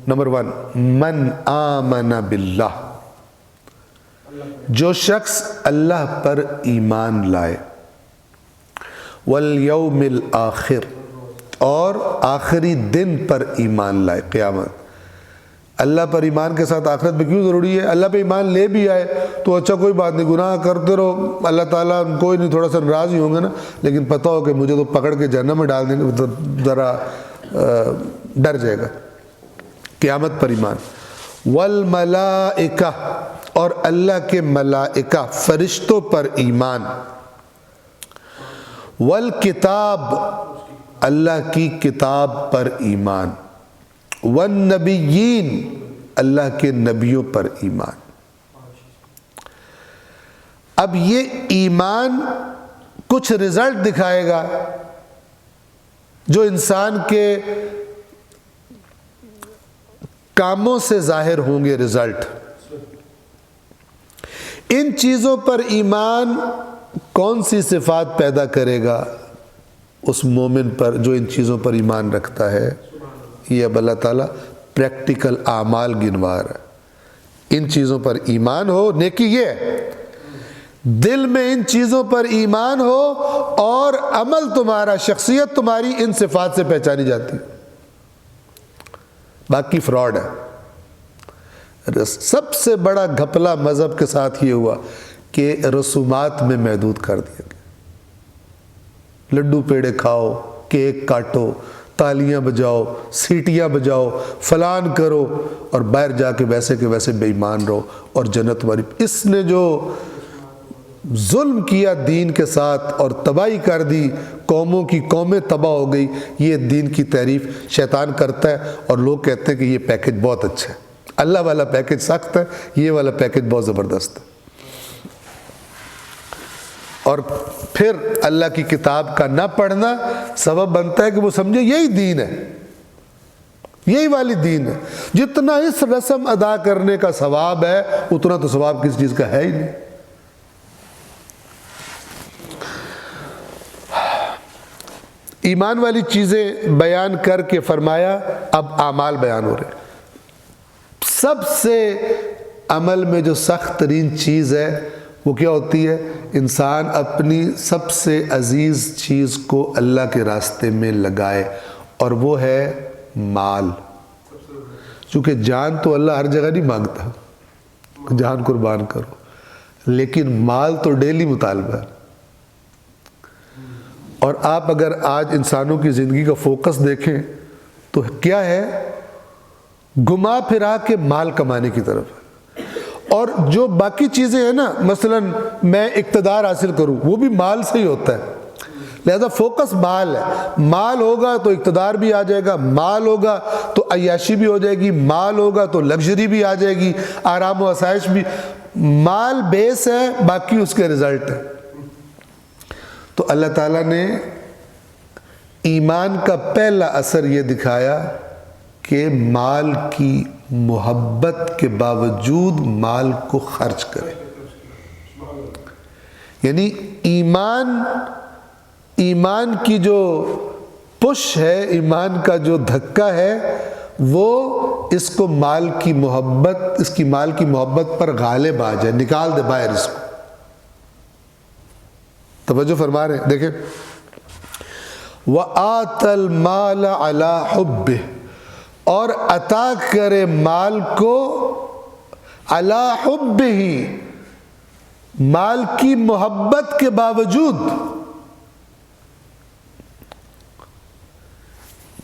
نمبر 1 من آمن باللہ، جو شخص اللہ پر ایمان لائے، والیوم الآخر، اور آخری دن پر ایمان لائے، قیامت۔ اللہ پر ایمان کے ساتھ آخرت میں کیوں ضروری ہے؟ اللہ پہ ایمان لے بھی آئے تو اچھا کوئی بات نہیں، گناہ کرتے رہو، اللہ تعالیٰ کوئی نہیں، تھوڑا سا ناراض ہی ہوں گے نا، لیکن پتہ ہو کہ مجھے تو پکڑ کے جہنم میں ڈال دیں گے تو ذرا ڈر جائے گا۔ قیامت پر ایمان، والملائکہ، اور اللہ کے ملائکہ فرشتوں پر ایمان، والکتاب، اللہ کی کتاب پر ایمان، والنبیین، اللہ کے نبیوں پر ایمان۔ اب یہ ایمان کچھ رزلٹ دکھائے گا جو انسان کے کاموں سے ظاہر ہوں گے رزلٹ۔ ان چیزوں پر ایمان کون سی صفات پیدا کرے گا اس مومن پر جو ان چیزوں پر ایمان رکھتا ہے؟ یہ اب اللہ تعالیٰ پریکٹیکل اعمال گنوا رہا ہے۔ ان چیزوں پر ایمان ہو، نیکی یہ ہے دل میں ان چیزوں پر ایمان ہو اور عمل تمہارا، شخصیت تمہاری ان صفات سے پہچانی جاتی، باقی فراڈ ہے۔ سب سے بڑا گھپلا مذہب کے ساتھ یہ ہوا کہ رسومات میں محدود کر دیا گیا، لڈو پیڑے کھاؤ، کیک کاٹو، تالیاں بجاؤ، سیٹیاں بجاؤ، فلان کرو، اور باہر جا کے ویسے کے ویسے بے ایمان رہو اور جنت تمہاری۔ اس نے جو ظلم کیا دین کے ساتھ اور تباہی کر دی، قوموں کی قومیں تباہ ہو گئی۔ یہ دین کی تعریف شیطان کرتا ہے اور لوگ کہتے ہیں کہ یہ پیکج بہت اچھا ہے، اللہ والا پیکج سخت ہے، یہ والا پیکج بہت زبردست ہے۔ اور پھر اللہ کی کتاب کا نہ پڑھنا سبب بنتا ہے کہ وہ سمجھے یہی دین ہے، یہی والی دین ہے۔ جتنا اس رسم ادا کرنے کا ثواب ہے اتنا تو ثواب کسی چیز کا ہے ہی نہیں۔ ایمان والی چیزیں بیان کر کے فرمایا اب اعمال بیان ہو رہے ہیں۔ سب سے عمل میں جو سخت ترین چیز ہے وہ کیا ہوتی ہے؟ انسان اپنی سب سے عزیز چیز کو اللہ کے راستے میں لگائے، اور وہ ہے مال۔ چونکہ جان تو اللہ ہر جگہ نہیں مانگتا، جان قربان کرو، لیکن مال تو ڈیلی مطالبہ ہے۔ اور آپ اگر آج انسانوں کی زندگی کا فوکس دیکھیں تو کیا ہے؟ گھما پھرا کے مال کمانے کی طرف ہے۔ اور جو باقی چیزیں ہیں نا، مثلا میں اقتدار حاصل کروں، وہ بھی مال سے ہی ہوتا ہے، لہذا فوکس مال ہے۔ مال ہوگا تو اقتدار بھی آ جائے گا، مال ہوگا تو عیاشی بھی ہو جائے گی، مال ہوگا تو لگژری بھی آ جائے گی، آرام و آسائش بھی۔ مال بیس ہے، باقی اس کے رزلٹ ہے۔ تو اللہ تعالیٰ نے ایمان کا پہلا اثر یہ دکھایا کہ مال کی محبت کے باوجود مال کو خرچ کرے، یعنی ایمان کی جو پش ہے، ایمان کا جو دھکا ہے، وہ اس کو مال کی محبت، اس کی مال کی محبت پر غالب آ جائے، نکال دے باہر اس کو۔ توجہ فرما رہے ہیں، دیکھیں وَآتَ الْمَالَ عَلَىٰ حُبِّهِ، اور عطا کرے مال کو علی حبہ، مال کی محبت کے باوجود۔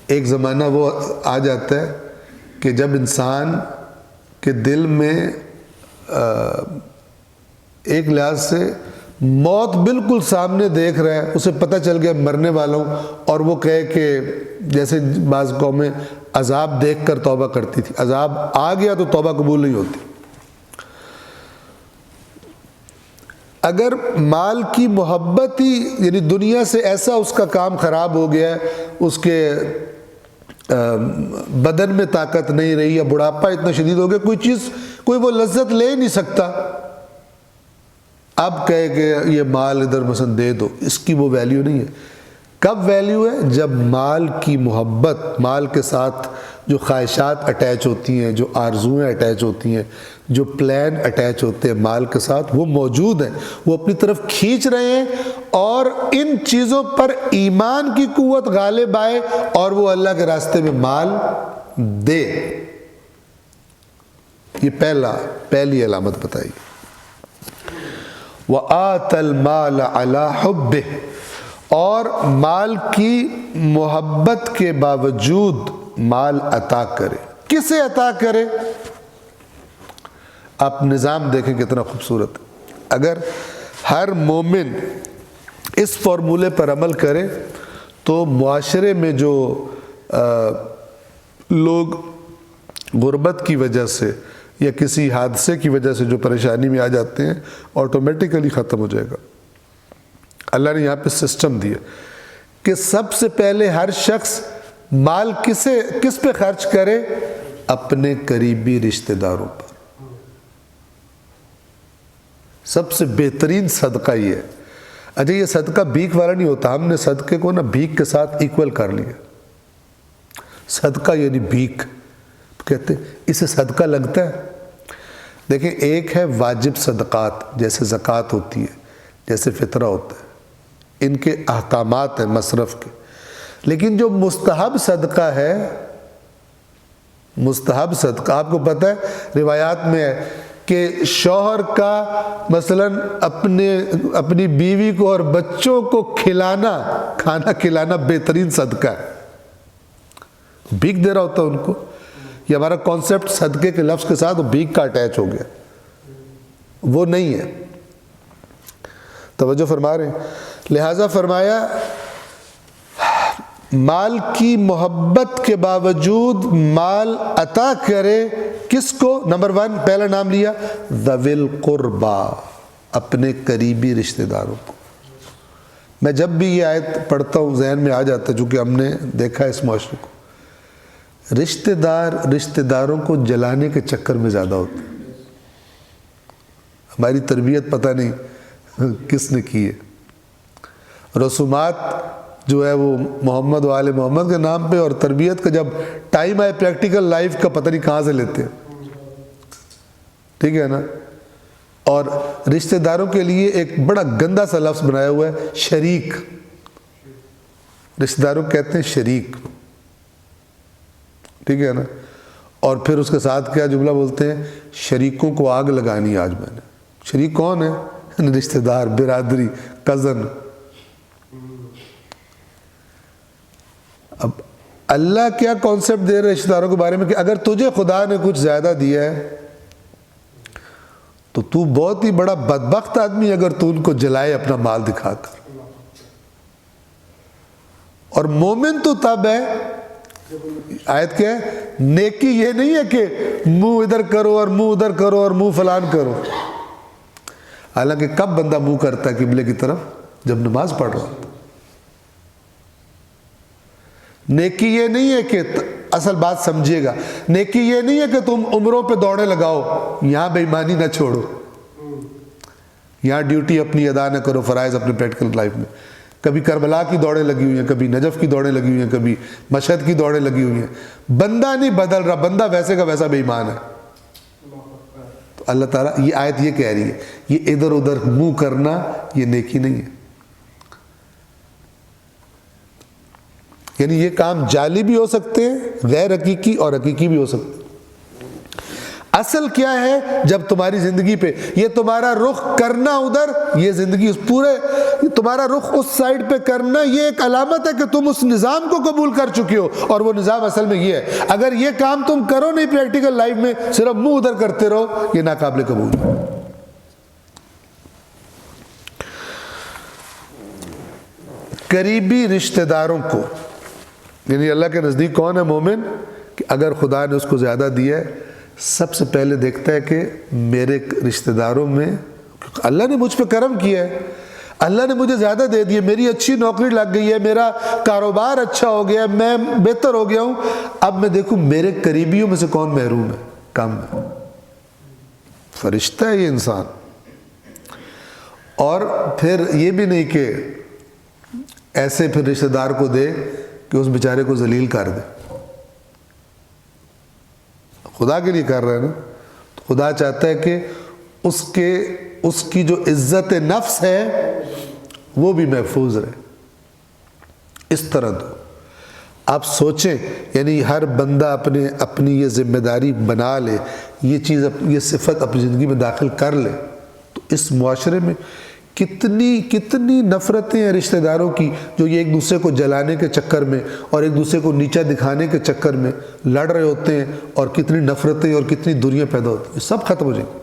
ایک زمانہ وہ آ جاتا ہے کہ جب انسان کے دل میں ایک لحاظ سے موت بالکل سامنے دیکھ رہا ہے، اسے پتہ چل گیا مرنے والا ہوں، اور وہ کہے کہ جیسے بعض قومیں عذاب دیکھ کر توبہ کرتی تھی، عذاب آ گیا تو توبہ قبول نہیں ہوتی۔ اگر مال کی محبت ہی، یعنی دنیا سے ایسا اس کا کام خراب ہو گیا ہے، اس کے بدن میں طاقت نہیں رہی، یا بڑھاپا اتنا شدید ہو گیا، کوئی وہ لذت لے ہی نہیں سکتا، اب کہے کہ یہ مال ادھر مثلا دے دو، اس کی وہ ویلیو نہیں ہے۔ کب ویلیو ہے؟ جب مال کی محبت، مال کے ساتھ جو خواہشات اٹیچ ہوتی ہیں، جو آرزویں اٹیچ ہوتی ہیں، جو پلان اٹیچ ہوتے ہیں مال کے ساتھ، وہ موجود ہیں، وہ اپنی طرف کھینچ رہے ہیں، اور ان چیزوں پر ایمان کی قوت غالب آئے اور وہ اللہ کے راستے میں مال دے۔ یہ پہلی علامت بتائی۔ وَآتَ الْمَالَ عَلَى حُبِّهِ، اور مال کی محبت کے باوجود مال عطا کرے۔ کسے عطا کرے؟ آپ نظام دیکھیں کتنا خوبصورت ہے۔ اگر ہر مومن اس فارمولے پر عمل کرے تو معاشرے میں جو لوگ غربت کی وجہ سے یا کسی حادثے کی وجہ سے جو پریشانی میں آ جاتے ہیں، آٹومیٹیکلی ختم ہو جائے گا۔ اللہ نے یہاں پہ سسٹم دیا کہ سب سے پہلے ہر شخص مال کس پہ خرچ کرے؟ اپنے قریبی رشتہ داروں پر۔ سب سے بہترین صدقہ یہ ہے۔ اچھا، یہ صدقہ بھیک والا نہیں ہوتا، ہم نے صدقے کو نا بھیک کے ساتھ ایکول کر لیا۔ صدقہ یعنی بھیک، کہتے ہیں اسے صدقہ لگتا ہے۔ دیکھیں، ایک ہے واجب صدقات، جیسے زکوٰۃ ہوتی ہے، جیسے فطرہ ہوتا ہے، ان کے احکامات ہیں مصرف کے۔ لیکن جو مستحب صدقہ ہے، مستحب صدقہ، آپ کو پتہ ہے روایات میں ہے کہ شوہر کا مثلا اپنی بیوی کو اور بچوں کو کھانا کھلانا بہترین صدقہ ہے۔ بھیک دے رہا ہوتا ہے ان کو۔ یہ ہمارا کانسیپٹ صدقے کے لفظ کے ساتھ بھیک کا اٹیچ ہو گیا، وہ نہیں ہے۔ توجہ فرما رہے ہیں؟ لہٰذا فرمایا مال کی محبت کے باوجود مال عطا کرے۔ کس کو؟ نمبر 1 پہلا نام لیا، ذوی القربا، اپنے قریبی رشتہ داروں کو۔ میں جب بھی یہ آیت پڑھتا ہوں ذہن میں آ جاتا ہے، چونکہ ہم نے دیکھا ہے اس معاشرے کو، رشتہ داروں کو جلانے کے چکر میں زیادہ ہوتے ہیں۔ ہماری تربیت پتہ نہیں کس نے کی ہے۔ رسومات جو ہے وہ محمد و آل محمد کے نام پہ، اور تربیت کا جب ٹائم آئے پریکٹیکل لائف کا پتہ نہیں کہاں سے لیتے ہیں، ٹھیک ہے نا۔ اور رشتہ داروں کے لیے ایک بڑا گندا سا لفظ بنایا ہوا ہے، شریک۔ رشتہ داروں کہتے ہیں شریک، ٹھیک ہے نا۔ اور پھر اس کے ساتھ کیا جملہ بولتے ہیں؟ شریکوں کو آگ لگانی آج میں نے۔ شریک کون ہے؟ رشتہ دار، برادری، کزن۔ اب اللہ کیا کانسیپٹ دے رہے رشتہ داروں کے بارے میں کہ اگر تجھے خدا نے کچھ زیادہ دیا ہے تو تو بہت ہی بڑا بدبخت آدمی اگر تو ان کو جلائے اپنا مال دکھا کر۔ اور مومن تو تب ہے، آیت کیا ہے؟ نیکی یہ نہیں ہے کہ منہ ادھر کرو اور منہ ادھر کرو اور منہ فلان کرو۔ حالانکہ کب بندہ منہ کرتا ہے قبلے کی طرف؟ جب نماز پڑھ رہا ہوتا۔ نیکی یہ نہیں ہے کہ، اصل بات سمجھیے گا، نیکی یہ نہیں ہے کہ تم عمروں پہ دوڑے لگاؤ، یہاں بے ایمانی نہ چھوڑو، یہاں ڈیوٹی اپنی ادا نہ کرو، فرائض اپنے پریکٹیکل لائف میں۔ کبھی کربلا کی دوڑیں لگی ہوئی ہیں، کبھی نجف کی دوڑیں لگی ہوئی ہیں، کبھی مشہد کی دوڑیں لگی ہوئی ہیں۔ بندہ نہیں بدل رہا، بندہ ویسے کا ویسا بے ایمان ہے۔ تو اللہ تعالیٰ یہ آیت یہ کہہ رہی ہے، یہ ادھر ادھر منہ کرنا یہ نیکی نہیں ہے۔ یعنی یہ کام جعلی بھی ہو سکتے ہیں، غیر حقیقی اور حقیقی بھی ہو سکتے ہیں۔ اصل کیا ہے؟ جب تمہاری زندگی پہ یہ تمہارا رخ کرنا ادھر، یہ زندگی اس پورے تمہارا رخ اس سائڈ پہ کرنا، یہ ایک علامت ہے کہ تم اس نظام کو قبول کر چکے ہو۔ اور وہ نظام اصل میں یہ ہے، اگر یہ کام تم کرو نہیں پریکٹیکل لائف میں، صرف منہ ادھر کرتے رہو، یہ ناقابل قبول ہے۔ قریبی رشتہ داروں کو، یعنی اللہ کے نزدیک کون ہے مومن، کہ اگر خدا نے اس کو زیادہ دیا ہے سب سے پہلے دیکھتا ہے کہ میرے رشتہ داروں میں اللہ نے مجھ پہ کرم کیا ہے، اللہ نے مجھے زیادہ دے دیا، میری اچھی نوکری لگ گئی ہے، میرا کاروبار اچھا ہو گیا، میں بہتر ہو گیا ہوں، اب میں دیکھوں میرے قریبیوں میں سے کون محروم ہے، کم ہے۔ فرشتہ ہے یہ انسان۔ اور پھر یہ بھی نہیں کہ ایسے پھر رشتہ دار کو دے کہ اس بیچارے کو ذلیل کر دے، خدا کے لیے کر رہا ہے نا، تو خدا چاہتا ہے کہ اس کی جو عزت نفس ہے وہ بھی محفوظ رہے، اس طرح دو۔ آپ سوچیں، یعنی ہر بندہ اپنی یہ ذمہ داری بنا لے، یہ صفت اپنی زندگی میں داخل کر لے، تو اس معاشرے میں کتنی نفرتیں ہیں رشتہ داروں کی، جو یہ ایک دوسرے کو جلانے کے چکر میں اور ایک دوسرے کو نیچا دکھانے کے چکر میں لڑ رہے ہوتے ہیں، اور کتنی نفرتیں اور کتنی دوریاں پیدا ہوتی ہیں، یہ سب ختم ہو جائیں گی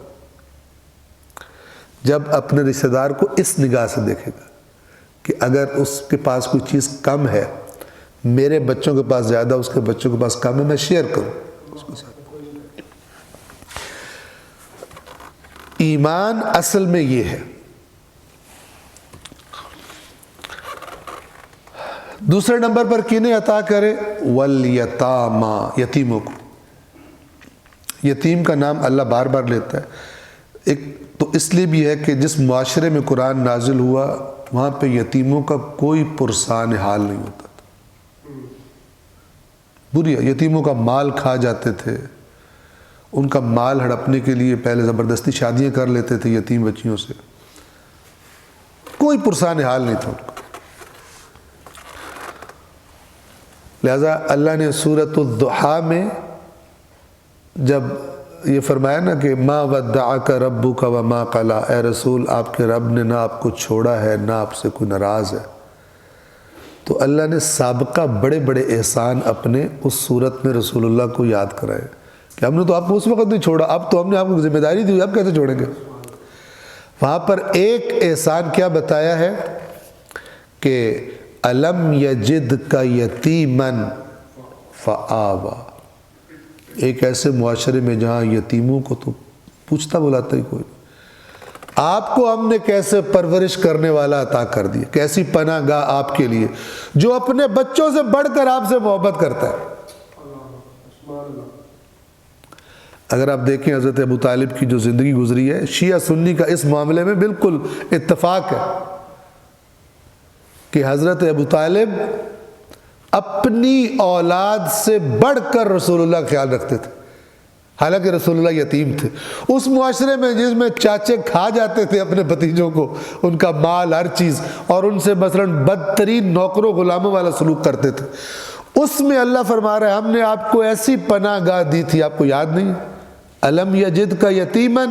جب اپنے رشتہ دار کو اس نگاہ سے دیکھے گا کہ اگر اس کے پاس کوئی چیز کم ہے، میرے بچوں کے پاس زیادہ، اس کے بچوں کے پاس کم ہے، میں شیئر کروں اس کے ساتھ۔ ایمان اصل میں یہ ہے۔ دوسرے نمبر پر کنہیں عطا کرے؟ والیتاما، یتیموں کو۔ یتیم کا نام اللہ بار بار لیتا ہے، ایک تو اس لیے بھی ہے کہ جس معاشرے میں قرآن نازل ہوا وہاں پہ یتیموں کا کوئی پرسان حال نہیں ہوتا تھا، بری یتیموں کا مال کھا جاتے تھے، ان کا مال ہڑپنے کے لیے پہلے زبردستی شادیاں کر لیتے تھے یتیم بچیوں سے، کوئی پرسان حال نہیں تھا ان کا۔ لہذا اللہ نے سورۃ الضحیٰ میں جب یہ فرمایا نا کہ ما ودعک ربک وما قلی، اے رسول آپ کے رب نے نہ آپ کو چھوڑا ہے نہ آپ سے کوئی ناراض ہے، تو اللہ نے سابقہ بڑے بڑے احسان اپنے اس صورت میں رسول اللہ کو یاد کرائے کہ ہم نے تو آپ کو اس وقت نہیں چھوڑا، اب تو ہم نے آپ کو ذمہ داری دی، اب کیسے چھوڑیں گے؟ وہاں پر ایک احسان کیا بتایا ہے کہ الم یجدک یتیما فآویٰ، ایک ایسے معاشرے میں جہاں یتیموں کو تو پوچھتا بلاتا ہی کوئی، آپ کو ہم نے کیسے پرورش کرنے والا عطا کر دیا، کیسی پناہ گاہ آپ کے لیے، جو اپنے بچوں سے بڑھ کر آپ سے محبت کرتا ہے۔ اگر آپ دیکھیں حضرت ابو طالب کی جو زندگی گزری ہے، شیعہ سنی کا اس معاملے میں بالکل اتفاق ہے کہ حضرت ابو طالب اپنی اولاد سے بڑھ کر رسول اللہ کا خیال رکھتے تھے، حالانکہ رسول اللہ یتیم تھے۔ اس معاشرے میں جس میں چاچے کھا جاتے تھے اپنے بھتیجوں کو، ان کا مال ہر چیز، اور ان سے مثلاً بدترین نوکروں غلاموں والا سلوک کرتے تھے، اس میں اللہ فرما رہا ہے ہم نے آپ کو ایسی پناہ گاہ دی تھی، آپ کو یاد نہیں؟ الم یجدک یتیما،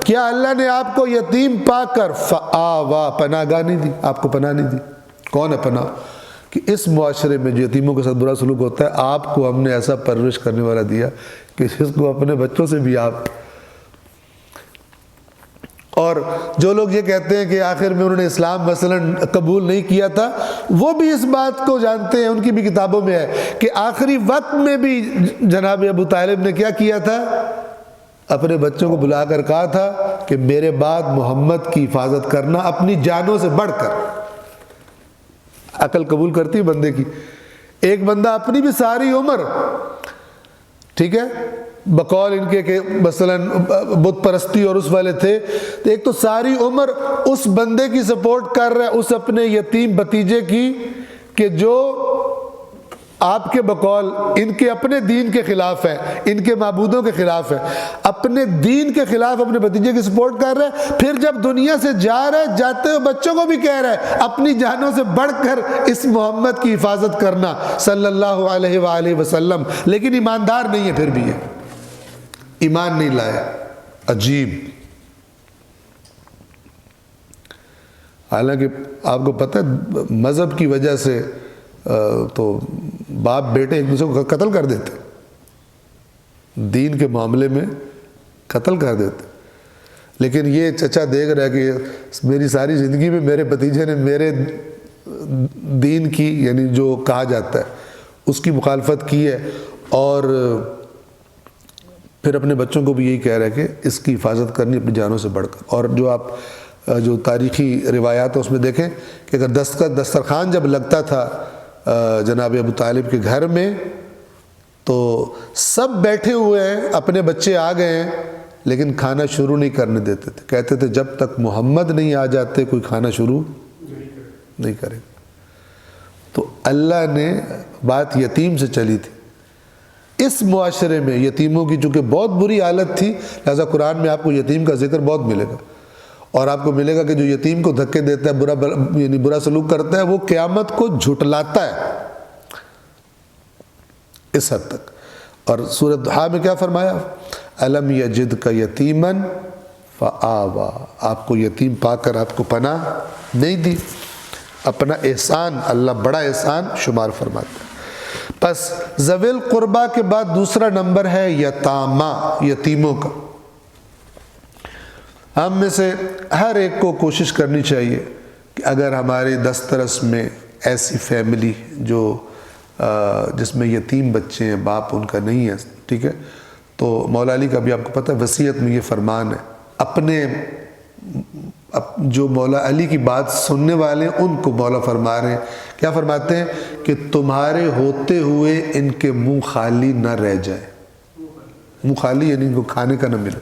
کیا اللہ نے آپ کو یتیم پا کر فآویٰ، پناہ گاہ نہیں دی، آپ کو پناہ نہیں دی؟ کون ہے پناہ؟ کہ اس معاشرے میں جو یتیموں کے ساتھ برا سلوک ہوتا ہے، آپ کو ہم نے ایسا پرورش کرنے والا دیا کہ جس کو اپنے بچوں سے بھی آپ۔ اور جو لوگ یہ کہتے ہیں کہ آخر میں انہوں نے اسلام مثلاً قبول نہیں کیا تھا، وہ بھی اس بات کو جانتے ہیں، ان کی بھی کتابوں میں ہے کہ آخری وقت میں بھی جناب ابو طالب نے کیا کیا تھا، اپنے بچوں کو بلا کر کہا تھا کہ میرے بعد محمد کی حفاظت کرنا اپنی جانوں سے بڑھ کر۔ عقل قبول کرتی ہے بندے کی، ایک بندہ اپنی بھی ساری عمر، ٹھیک ہے، بقول ان کے کہ مثلاً بت پرستی اور اس والے تھے، تو ایک تو ساری عمر اس بندے کی سپورٹ کر رہا ہے، اس اپنے یتیم بھتیجے کی، کہ جو آپ کے بقول ان کے اپنے دین کے خلاف ہے، ان کے معبودوں کے خلاف ہے، اپنے دین کے خلاف اپنے بھتیجے کی سپورٹ کر رہا ہے، پھر جب دنیا سے جا رہا ہے، جاتے ہوئے بچوں کو بھی کہہ رہا ہے اپنی جانوں سے بڑھ کر اس محمد کی حفاظت کرنا صلی اللہ علیہ وآلہ وسلم، لیکن ایماندار نہیں ہے، پھر بھی ہے، ایمان نہیں لایا۔ عجیب۔ حالانکہ آپ کو پتہ ہے مذہب کی وجہ سے تو باپ بیٹے ایک دوسرے کو قتل کر دیتے، دین کے معاملے میں قتل کر دیتے، لیکن یہ چچا دیکھ رہا ہے کہ میری ساری زندگی میں میرے بھتیجے نے میرے دین کی یعنی جو کہا جاتا ہے اس کی مخالفت کی ہے، اور پھر اپنے بچوں کو بھی یہی کہہ رہا ہے کہ اس کی حفاظت کرنی اپنی جانوں سے بڑھ کر۔ اور جو آپ جو تاریخی روایات ہیں اس میں دیکھیں کہ اگر دسترخوان جب لگتا تھا جناب ابو طالب کے گھر میں تو سب بیٹھے ہوئے ہیں، اپنے بچے آ گئے ہیں لیکن کھانا شروع نہیں کرنے دیتے تھے، کہتے تھے جب تک محمد نہیں آ جاتے کوئی کھانا شروع نہیں کرے۔ تو اللہ نے بات یتیم سے چلی تھی، اس معاشرے میں یتیموں کی چونکہ بہت بری حالت تھی، لہذا قرآن میں آپ کو یتیم کا ذکر بہت ملے گا، اور آپ کو ملے گا کہ جو یتیم کو دھکے دیتا ہے، یعنی برا سلوک کرتا ہے، وہ قیامت کو جھٹلاتا ہے اس حد تک۔ اور سورۃ ضحیٰ میں کیا فرمایا؟ الم یجدک یتیما فآویٰ، آپ کو یتیم پا کر آپ کو پناہ نہیں دی، اپنا احسان اللہ بڑا احسان شمار فرماتا ہے۔ پس ذوی القربیٰ کے بعد دوسرا نمبر ہے یتامہ، یتیموں کا۔ ہم میں سے ہر ایک کو کوشش کرنی چاہیے کہ اگر ہمارے دسترس میں ایسی فیملی جو جس میں یتیم بچے ہیں، باپ ان کا نہیں ہے، ٹھیک ہے، تو مولا علی کا بھی آپ کو پتہ ہے وصیت میں یہ فرمان ہے، اپنے جو مولا علی کی بات سننے والے ہیں ان کو مولا فرما رہے ہیں، کیا فرماتے ہیں کہ تمہارے ہوتے ہوئے ان کے منہ خالی نہ رہ جائے، منہ خالی یعنی ان کو کھانے کا نہ ملے،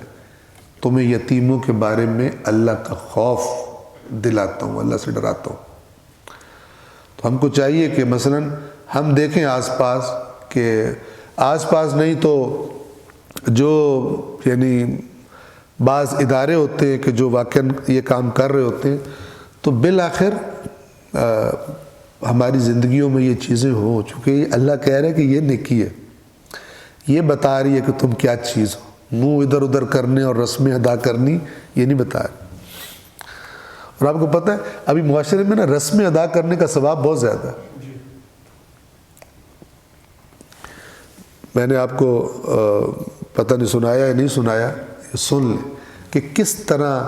تمہیں یتیموں کے بارے میں اللہ کا خوف دلاتا ہوں، اللہ سے ڈراتا ہوں۔ تو ہم کو چاہیے کہ مثلاً ہم دیکھیں آس پاس، کہ آس پاس نہیں تو جو یعنی بعض ادارے ہوتے ہیں کہ جو واقعاً یہ کام کر رہے ہوتے ہیں، تو بالآخر ہماری زندگیوں میں یہ چیزیں ہوں، چونکہ اللہ کہہ رہے ہیں کہ یہ نیکی ہے، یہ بتا رہی ہے کہ تم کیا چیز ہو، منہ ادھر ادھر کرنے اور رسمیں ادا کرنی یہ نہیں بتا رہی۔ اور آپ کو پتہ ہے ابھی معاشرے میں نا رسمیں ادا کرنے کا ثواب بہت زیادہ ہے۔ میں نے آپ کو پتہ نہیں سنایا یا نہیں سنایا، سن لیں کہ کس طرح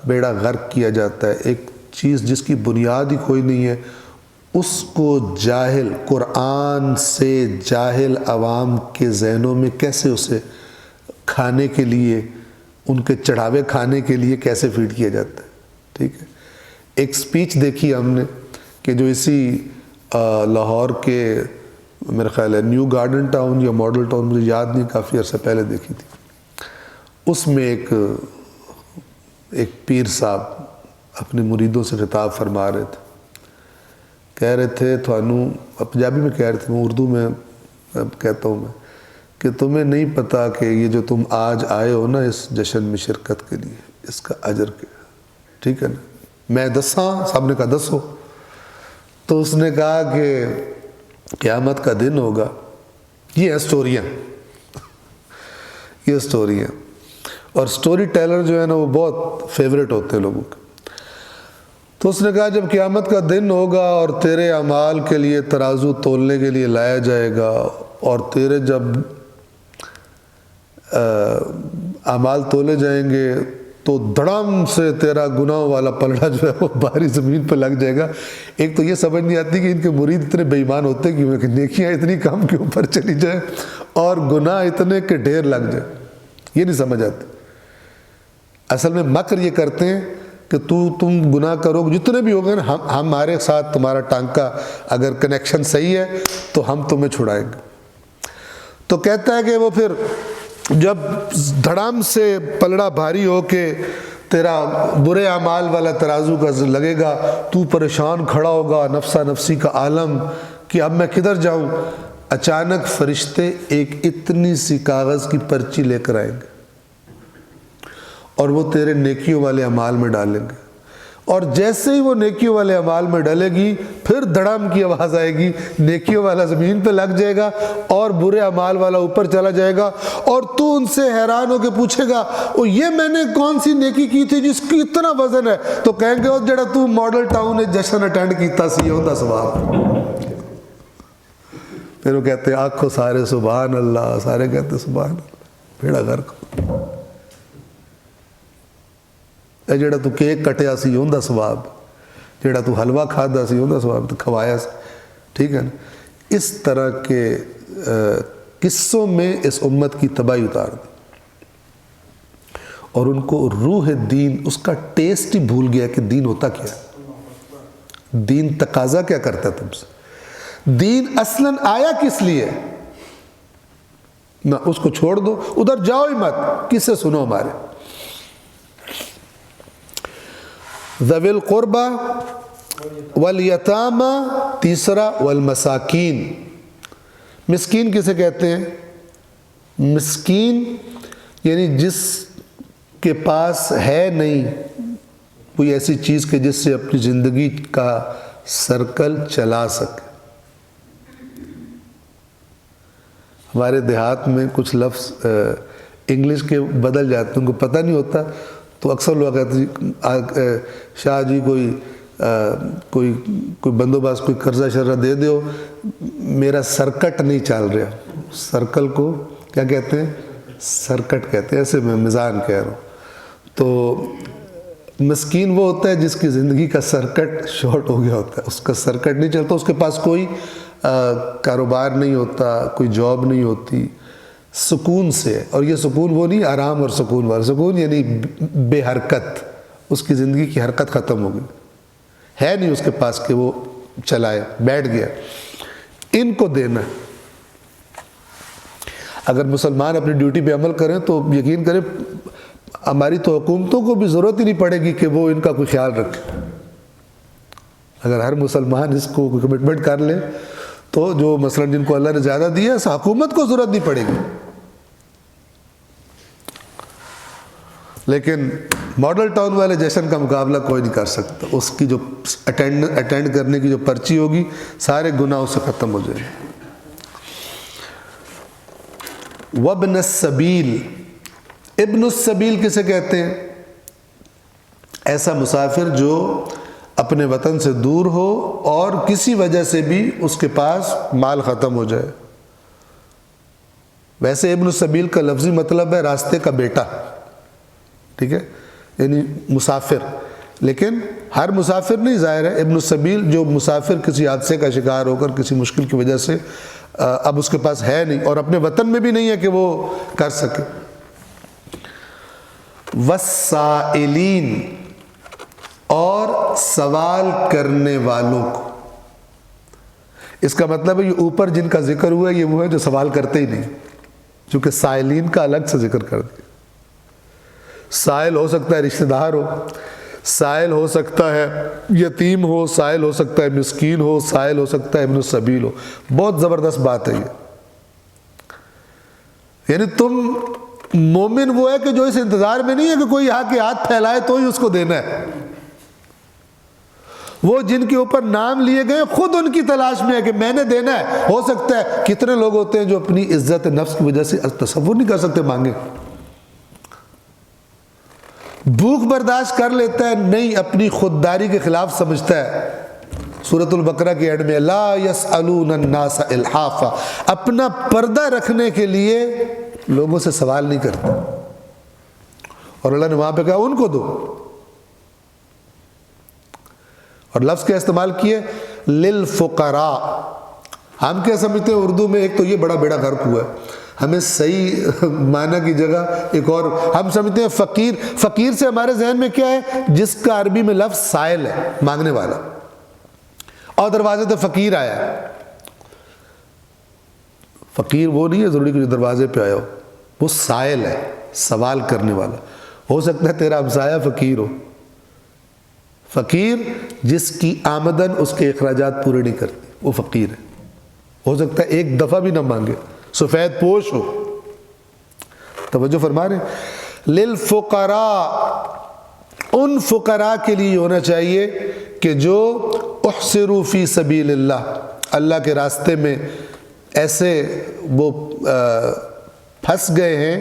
بیڑا غرق کیا جاتا ہے، ایک چیز جس کی بنیاد ہی کوئی نہیں ہے اس کو جاہل، قرآن سے جاہل عوام کے ذہنوں میں کیسے اسے کھانے کے لیے، ان کے چڑھاوے کھانے کے لیے کیسے فیڈ کیا جاتا ہے، ٹھیک ہے۔ ایک سپیچ دیکھی ہم نے کہ جو اسی لاہور کے میرا خیال ہے نیو گارڈن ٹاؤن یا ماڈل ٹاؤن، مجھے یاد نہیں، کافی عرصہ پہلے دیکھی تھی، اس میں ایک پیر صاحب اپنے مریدوں سے خطاب فرما رہے تھے، کہہ رہے تھے تھانوں، پنجابی میں کہہ رہے تھے، میں اردو میں کہتا ہوں میں، کہ تمہیں نہیں پتہ کہ یہ جو تم آج آئے ہو نا اس جشن میں شرکت کے لیے، اس کا اجر کیا، ٹھیک ہے نا؟ میں دساں، صاحب نے کہا دسو، تو اس نے کہا کہ قیامت کا دن ہوگا، یہ اسٹوریاں، یہ اسٹوریاں، اور سٹوری ٹیلر جو ہے نا وہ بہت فیوریٹ ہوتے ہیں لوگوں کے۔ تو اس نے کہا جب قیامت کا دن ہوگا اور تیرے اعمال کے لیے ترازو تولنے کے لیے لایا جائے گا، اور تیرے جب اعمال تولے جائیں گے تو دھڑام سے تیرا گناہوں والا پلڑا جو ہے وہ بھاری زمین پہ لگ جائے گا۔ ایک تو یہ سمجھ نہیں آتی کہ ان کے مرید اتنے بے ایمان ہوتے کیوں ہیں کہ نیکیاں اتنی کم کے اوپر چلی جائیں اور گناہ اتنے کہ ڈھیر لگ جائے، یہ نہیں سمجھ آتی۔ اصل میں مکر یہ کرتے ہیں کہ تم گناہ کرو، جتنے بھی ہوگے نا، ہمارے ساتھ تمہارا ٹانکا اگر کنیکشن صحیح ہے تو ہم تمہیں چھڑائیں گے۔ تو کہتا ہے کہ وہ پھر جب دھڑام سے پلڑا بھاری ہو کے تیرا برے اعمال والا ترازو کا لگے گا، تو پریشان کھڑا ہوگا، نفسا نفسی کا عالم کہ اب میں کدھر جاؤں، اچانک فرشتے ایک اتنی سی کاغذ کی پرچی لے کر آئیں گے اور وہ تیرے نیکیوں والے اعمال میں ڈالیں گے، اور جیسے ہی وہ نیکیوں والے اعمال میں ڈلے گی پھر دھڑام کی آواز آئے گی، نیکیوں والا زمین پہ لگ جائے گا اور برے اعمال والا اوپر چلا جائے گا، اور تو ان سے حیران ہو کے پوچھے گا او یہ میں نے کون سی نیکی کی تھی جس کی اتنا وزن ہے؟ تو کہیں گے جڑا تو ماڈل ٹاؤن ہے جشن اٹینڈ کیتا سی ہوتا ثواب۔ پھر وہ کہتے ہیں آنکھوں سارے سبحان اللہ، سارے کہتے سبحان اللہ، بھیڑا غرق اے جڑا تو کیک کٹیا سی ہوندا ثواب، جیڑا تو حلوہ کھادا سی ہوندہ سواب تو کھوایا سی، ٹھیک ہے نا۔ اس طرح کے قصوں میں اس امت کی تباہی اتار دی، اور ان کو روح دین، اس کا ٹیسٹ ہی بھول گیا کہ دین ہوتا کیا ہے، دین تقاضا کیا کرتا ہے تم سے، دین اصلاً آیا کس لیے؟ نہ اس کو چھوڑ دو، ادھر جاؤ ہی مت، کس سے سنو ہمارے؟ ذوی القربہ والیتامى، تیسرا والمساکین۔ مسکین کسے کہتے ہیں؟ مسکین یعنی جس کے پاس ہے نہیں کوئی ایسی چیز کہ جس سے اپنی زندگی کا سرکل چلا سکے۔ ہمارے دیہات میں کچھ لفظ انگلش کے بدل جاتے ہیں، ان کو پتہ نہیں ہوتا، تو اکثر لوگ کہتے ہیں شاہ جی کوئی بندوبست، کوئی قرضہ شرہ دے دیو، میرا سرکٹ نہیں چل رہا۔ سرکل کو کیا کہتے ہیں؟ سرکٹ کہتے ہیں، ایسے میں میزان کہہ رہا ہوں۔ تو مسکین وہ ہوتا ہے جس کی زندگی کا سرکٹ شارٹ ہو گیا ہوتا ہے، اس کا سرکٹ نہیں چلتا، اس کے پاس کوئی کاروبار نہیں ہوتا، کوئی جاب نہیں ہوتی، سکون سے، اور یہ سکون وہ نہیں آرام اور سکون والا سکون، یعنی بے حرکت، اس کی زندگی کی حرکت ختم ہو گئی، ہے نہیں اس کے پاس کہ وہ چلائے، بیٹھ گیا۔ ان کو دینا، اگر مسلمان اپنی ڈیوٹی پہ عمل کریں تو یقین کریں ہماری تو حکومتوں کو بھی ضرورت ہی نہیں پڑے گی کہ وہ ان کا کوئی خیال رکھے۔ اگر ہر مسلمان اس کو کمٹمنٹ کر لے تو جو مثلا جن کو اللہ نے زیادہ دیا اس حکومت کو ضرورت نہیں پڑے گی۔ لیکن ماڈل ٹاؤن والے جشن کا مقابلہ کوئی نہیں کر سکتا، اس کی جو اٹینڈ کرنے کی جو پرچی ہوگی سارے گناہ اس سے ختم ہو جائیں۔ وابن السبیل، ابن السبیل کسے کہتے ہیں؟ ایسا مسافر جو اپنے وطن سے دور ہو اور کسی وجہ سے بھی اس کے پاس مال ختم ہو جائے۔ ویسے ابن السبیل کا لفظی مطلب ہے راستے کا بیٹا، ٹھیک ہے، یعنی مسافر، لیکن ہر مسافر نہیں، ظاہر ہے ابن السبیل جو مسافر کسی حادثے کا شکار ہو کر کسی مشکل کی وجہ سے اب اس کے پاس ہے نہیں اور اپنے وطن میں بھی نہیں ہے کہ وہ کر سکے۔ والسائلین، اور سوال کرنے والوں کو، اس کا مطلب ہے یہ اوپر جن کا ذکر ہوا ہے یہ وہ ہے جو سوال کرتے ہی نہیں، چونکہ سائلین کا الگ سے ذکر کر دیا۔ سائل ہو سکتا ہے رشتہ دار ہو، سائل ہو سکتا ہے یتیم ہو، سائل ہو سکتا ہے مسکین ہو، سائل ہو سکتا ہے ابن السبیل ہو۔ بہت زبردست بات ہے یہ، یعنی تم مومن وہ ہے کہ جو اس انتظار میں نہیں ہے کہ کوئی یہاں کے ہاتھ پھیلائے تو ہی اس کو دینا ہے، وہ جن کے اوپر نام لیے گئے خود ان کی تلاش میں ہے کہ میں نے دینا ہے۔ ہو سکتا ہے کتنے لوگ ہوتے ہیں جو اپنی عزت نفس کی وجہ سے تصور نہیں کر سکتے مانگے، بھوک برداشت کر لیتا ہے، نہیں اپنی خودداری کے خلاف سمجھتا ہے۔ سورۃ البقرہ کے اینڈ میں لا یسألون الناس الحافا، اپنا پردہ رکھنے کے لیے لوگوں سے سوال نہیں کرتا، اور اللہ نے وہاں پہ کہا ان کو دو، اور لفظ کیا استعمال کیے؟ للفقراء۔ ہم کیا سمجھتے ہیں اردو میں؟ ایک تو یہ بڑا بیڑا غرق ہوا ہے، ہمیں صحیح معنی کی جگہ ایک اور ہم سمجھتے ہیں فقیر۔ فقیر سے ہمارے ذہن میں کیا ہے؟ جس کا عربی میں لفظ سائل ہے، مانگنے والا، اور دروازے تو فقیر آیا ہے۔ فقیر وہ نہیں ہے ضروری کہ جو دروازے پہ آیا ہو، وہ سائل ہے، سوال کرنے والا۔ ہو سکتا ہے تیرا ہمسایہ فقیر ہو، فقیر جس کی آمدن اس کے اخراجات پورے نہیں کرتی، وہ فقیر ہے۔ ہو سکتا ہے ایک دفعہ بھی نہ مانگے، سفید پوش ہو۔ توجہ فرما رہے ہیں؟ للفقراء، ان فقراء کے لیے ہونا چاہیے کہ جو احصروا فی سبیل اللہ، اللہ کے راستے میں ایسے وہ پھنس گئے ہیں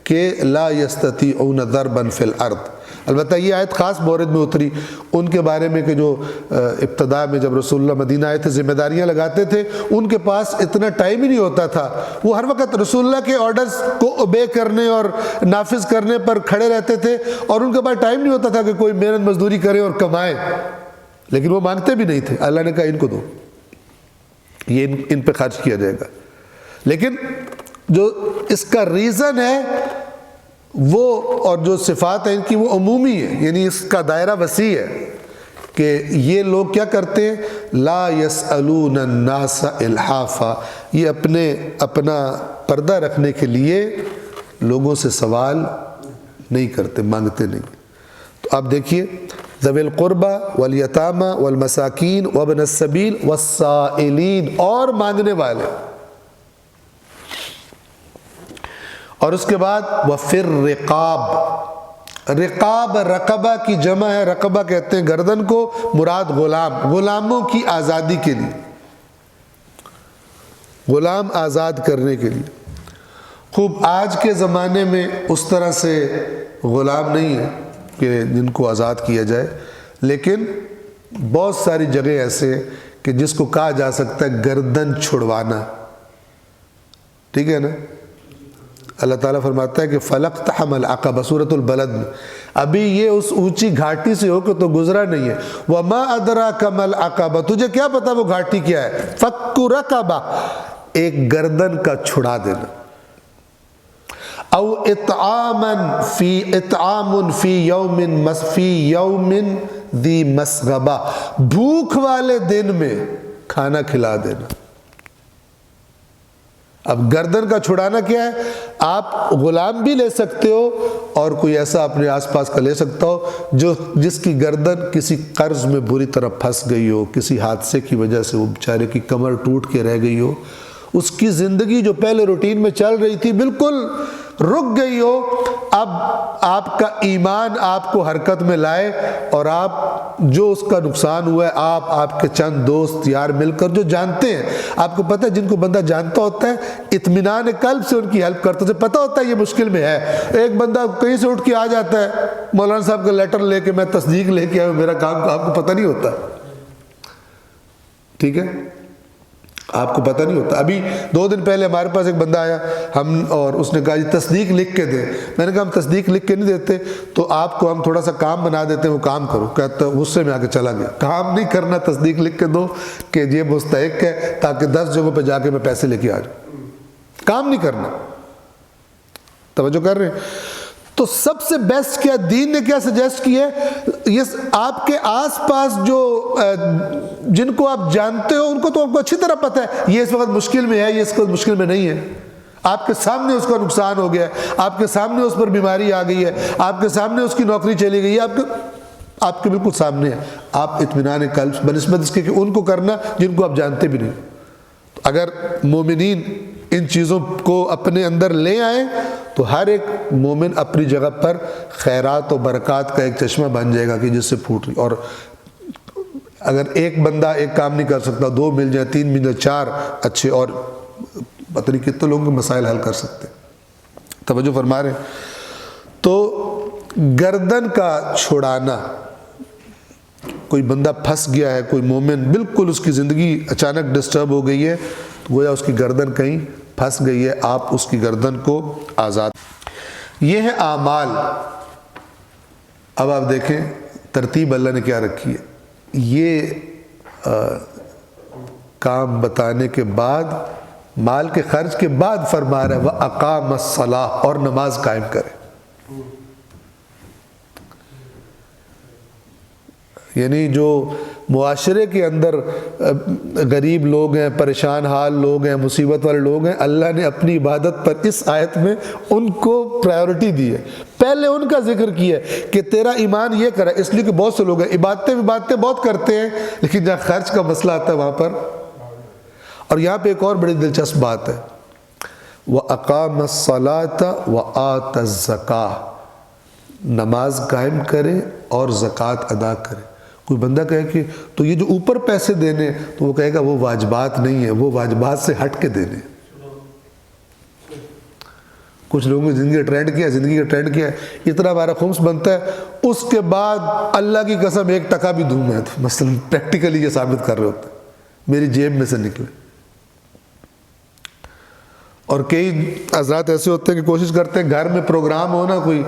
کہ لا یستطیعون ضربا فی الارض۔ البتہ یہ آیت خاص مورد میں اتری ان کے بارے میں کہ جو ابتدا میں جب رسول اللہ مدینہ آئے تھے ذمہ داریاں لگاتے تھے، ان کے پاس اتنا ٹائم ہی نہیں ہوتا تھا، وہ ہر وقت رسول اللہ کے آرڈرز کو اوبے کرنے اور نافذ کرنے پر کھڑے رہتے تھے، اور ان کے پاس ٹائم نہیں ہوتا تھا کہ کوئی محنت مزدوری کرے اور کمائے۔ لیکن وہ مانگتے بھی نہیں تھے. اللہ نے کہا ان کو دو, یہ ان پہ خرچ کیا جائے گا. لیکن جو اس کا ریزن ہے وہ, اور جو صفات ہیں ان کی, وہ عمومی ہے, یعنی اس کا دائرہ وسیع ہے کہ یہ لوگ کیا کرتے ہیں, لا یسألون الناس الحافا, یہ اپنا پردہ رکھنے کے لیے لوگوں سے سوال نہیں کرتے, مانگتے نہیں. تو آپ دیکھیے, ذوی القربى والیتامى والمساکین وابن السبیل والسائلین, اور مانگنے والے. اور اس کے بعد وفی الرقاب, رقاب رقبہ کی جمع ہے, رقبہ کہتے ہیں گردن کو, مراد غلام, غلاموں کی آزادی کے لیے, غلام آزاد کرنے کے لیے. خوب آج کے زمانے میں اس طرح سے غلام نہیں ہے کہ جن کو آزاد کیا جائے, لیکن بہت ساری جگہ ایسے ہیں کہ جس کو کہا جا سکتا ہے گردن چھڑوانا. ٹھیک ہے نا. اللہ تعالیٰ فرماتا ہے کہ فَلَقْتَحَمَ الْعَقَبَ سورۃ البلد میں, ابھی یہ اس اونچی گھاٹی سے ہو کے تو گزرا نہیں ہے. وَمَا أَدْرَاكَ مَا الْعَقَبَ, تجھے کیا پتا وہ گھاٹی کیا ہے. فَكُّ رَقَبَةٍ, ایک گردن کا چھڑا دینا. او اطعام فی یوم ذی مسغبہ, بھوک والے دن میں کھانا کھلا دینا. اب گردن کا چھڑانا کیا ہے, آپ غلام بھی لے سکتے ہو اور کوئی ایسا اپنے آس پاس کا لے سکتا ہو جس کی گردن کسی قرض میں بری طرح پھنس گئی ہو, کسی حادثے کی وجہ سے وہ بیچارے کی کمر ٹوٹ کے رہ گئی ہو, اس کی زندگی جو پہلے روٹین میں چل رہی تھی بالکل رک گئی ہو. اب آپ کا ایمان آپ کو حرکت میں لائے اور آپ جو اس کا نقصان ہوا ہے, آپ کے چند دوست یار مل کر جو جانتے ہیں, آپ کو پتہ ہے جن کو بندہ جانتا ہوتا ہے اطمینان قلب سے ان کی ہیلپ کرتا ہے, پتہ ہوتا ہے یہ مشکل میں ہے. ایک بندہ کہیں سے اٹھ کے آ جاتا ہے, مولانا صاحب کا لیٹر لے کے میں تصدیق لے کے آیا, میرا کام آپ کو پتہ نہیں ہوتا. ٹھیک ہے, آپ کو پتہ نہیں ہوتا. ابھی 2 دن پہلے ہمارے پاس ایک بندہ آیا, اور اس نے کہا جی تصدیق لکھ کے دیں. میں نے کہا ہم تصدیق لکھ کے نہیں دیتے, تو آپ کو ہم تھوڑا سا کام بنا دیتے ہیں, وہ کام کرو. کہتا غصے میں آ کے چلا گیا. کام نہیں کرنا, تصدیق لکھ کے دو کہ یہ مستحق ہے, تاکہ 10 جگہوں پہ جا کے میں پیسے لے کے آ جاؤں. کام نہیں کرنا. توجہ کر رہے ہیں. تو سب سے بیسٹ کیا دین نے کیا سجیسٹ کیا ہے, یہ آپ کے آس پاس جو جن کو آپ جانتے ہو ان کو تو آپ کو اچھی طرح پتہ ہے یہ اس وقت مشکل میں ہے, یہ اس وقت مشکل میں نہیں ہے. آپ کے سامنے اس کا نقصان ہو گیا ہے, آپ کے سامنے اس پر بیماری آ گئی ہے, آپ کے سامنے اس کی نوکری چلی گئی ہے, آپ کے بالکل سامنے ہے. آپ اطمینان قلب بنسبت اس کے کہ ان کو کرنا جن کو آپ جانتے بھی نہیں. اگر مومنین ان چیزوں کو اپنے اندر لے آئیں تو ہر ایک مومن اپنی جگہ پر خیرات و برکات کا ایک چشمہ بن جائے گا کہ جس سے پھوٹ رہی. اور اگر ایک بندہ ایک کام نہیں کر سکتا, 2 مل جائیں, 3 مل جائیں, 4 اچھے, اور پتہ نہیں کتنے لوگوں کے مسائل حل کر سکتے. توجہ فرما رہے ہیں. تو گردن کا چھڑانا, کوئی بندہ پھنس گیا ہے, کوئی مومن بالکل اس کی زندگی اچانک ڈسٹرب ہو گئی ہے, تو گویا اس کی گردن کہیں پھنس گئی ہے, آپ اس کی گردن کو آزاد. یہ ہے اعمال. اب آپ دیکھیں ترتیب اللہ نے کیا رکھی ہے. یہ کام بتانے کے بعد, مال کے خرچ کے بعد فرما رہا ہے وَأَقَامَ الصَّلَاةَ, اور نماز قائم کرے. یعنی جو معاشرے کے اندر غریب لوگ ہیں, پریشان حال لوگ ہیں, مصیبت والے لوگ ہیں, اللہ نے اپنی عبادت پر اس آیت میں ان کو پرائیورٹی دی ہے. پہلے ان کا ذکر کیا ہے کہ تیرا ایمان یہ کرا, اس لیے کہ بہت سے لوگ ہیں عبادتیں بہت کرتے ہیں, لیکن جہاں خرچ کا مسئلہ آتا ہے وہاں پر. اور یہاں پہ ایک اور بڑی دلچسپ بات ہے, وَأَقَامَ الصَّلَاةَ وَآتَ الزَّكَاةَ, نماز قائم کرے اور زکوٰۃ ادا کرے. کوئی بندہ کہے کہ تو یہ جو اوپر پیسے دینے, تو وہ کہے گا وہ واجبات نہیں ہیں, وہ واجبات سے ہٹ کے دینے. کچھ لوگوں نے زندگی کا ٹرینڈ کیا ہے, اتنا ہمارا خمس بنتا ہے, اس کے بعد اللہ کی قسم 1 ٹکا بھی دوں میں, تو مثلا پریکٹیکلی یہ ثابت کر رہے ہوتے ہیں میری جیب میں سے نکلے. اور کئی حضرات ایسے ہوتے ہیں کہ کوشش کرتے ہیں گھر میں پروگرام ہو نا کوئی,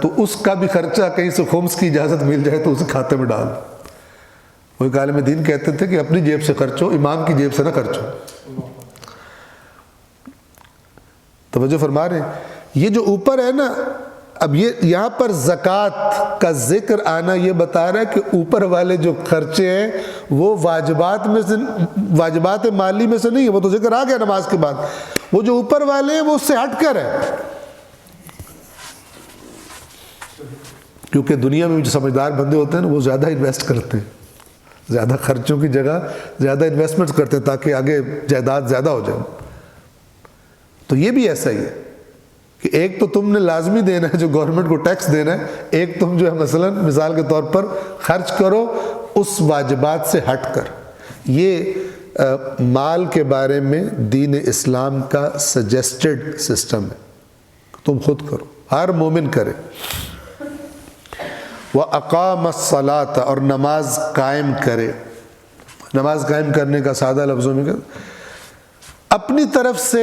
تو اس کا بھی خرچہ کہیں سے خمس کی اجازت مل جائے تو اسے کھاتے میں ڈال. وہ ایک عالم دین کہتے تھے کہ اپنی جیب سے خرچو، امام کی جیب سے نہ خرچو۔ توجہ فرما رہے ہیں؟ یہ جو اوپر ہے نا، اب یہ یہاں پر زکوٰۃ کا ذکر آنا یہ بتا رہا ہے کہ اوپر والے جو خرچے ہیں وہ واجبات میں سے، واجبات مالی میں سے نہیں ہے، وہ تو ذکر آ گیا نماز کے بعد۔ وہ جو اوپر والے ہیں وہ اس سے ہٹ کر ہے، کیونکہ دنیا میں جو سمجھدار بندے ہوتے ہیں وہ زیادہ انویسٹ کرتے ہیں، زیادہ خرچوں کی جگہ زیادہ انویسٹمنٹ کرتے ہیں تاکہ آگے جائیداد زیادہ ہو جائے۔ تو یہ بھی ایسا ہی ہے کہ ایک تو تم نے لازمی دینا ہے جو گورنمنٹ کو ٹیکس دینا ہے، ایک تم جو ہے مثلا مثال کے طور پر خرچ کرو اس واجبات سے ہٹ کر۔ یہ مال کے بارے میں دین اسلام کا سجیسٹڈ سسٹم ہے، تم خود کرو، ہر مومن کرے۔ وَأَقَامَ الصَّلَاةَ، اور نماز قائم کرے۔ نماز قائم کرنے کا سادہ لفظوں میں اپنی طرف سے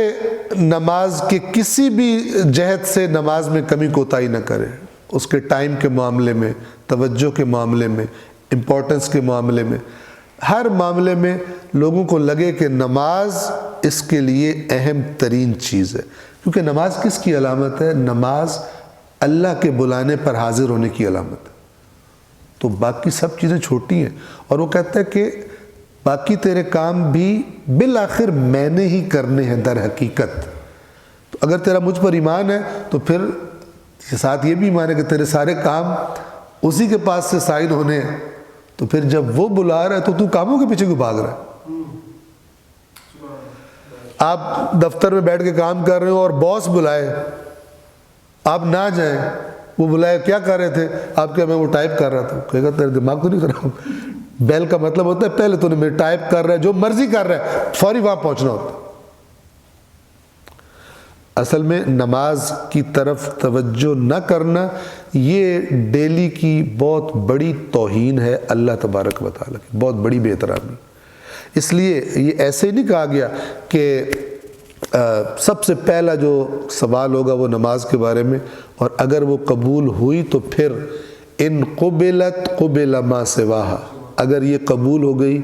نماز کے کسی بھی جہت سے نماز میں کمی کوتاہی نہ کرے، اس کے ٹائم کے معاملے میں، توجہ کے معاملے میں، امپورٹنس کے معاملے میں، ہر معاملے میں لوگوں کو لگے کہ نماز اس کے لیے اہم ترین چیز ہے۔ کیونکہ نماز کس کی علامت ہے؟ نماز اللہ کے بلانے پر حاضر ہونے کی علامت ہے۔ تو باقی سب چیزیں چھوٹی ہیں، اور وہ کہتا ہے کہ باقی تیرے کام بھی بالآخر میں نے ہی کرنے ہیں در حقیقت۔ تو اگر تیرا مجھ پر ایمان ہے تو پھر ساتھ یہ بھی ایمان ہے کہ تیرے سارے کام اسی کے پاس سے سائن ہونے ہیں، تو پھر جب وہ بلا رہا ہے تو کاموں کے پیچھے کیوں بھاگ رہا ہے؟ آپ دفتر میں بیٹھ کے کام کر رہے ہو اور باس بلائے، آپ نہ جائیں، وہ بلائے کیا کر رہے تھے؟ آپ کہا میں وہ ٹائپ کر رہا تھا، کہے گا تیرے دماغ تو نہیں خراب؟ بیل کا مطلب ہوتا ہے پہلے تو نے میرے ٹائپ کر رہا ہے، جو مرضی کر رہا ہے، فوری وہاں پہنچنا ہوتا ہے۔ اصل میں نماز کی طرف توجہ نہ کرنا یہ ڈیلی کی بہت بڑی توہین ہے اللہ تبارک و تعالیٰ کی، بہت بڑی بے احترامی۔ اس لیے یہ ایسے ہی نہیں کہا گیا کہ سب سے پہلا جو سوال ہوگا وہ نماز کے بارے میں، اور اگر وہ قبول ہوئی تو پھر ان قبلت قبل ما سواہا، اگر یہ قبول ہو گئی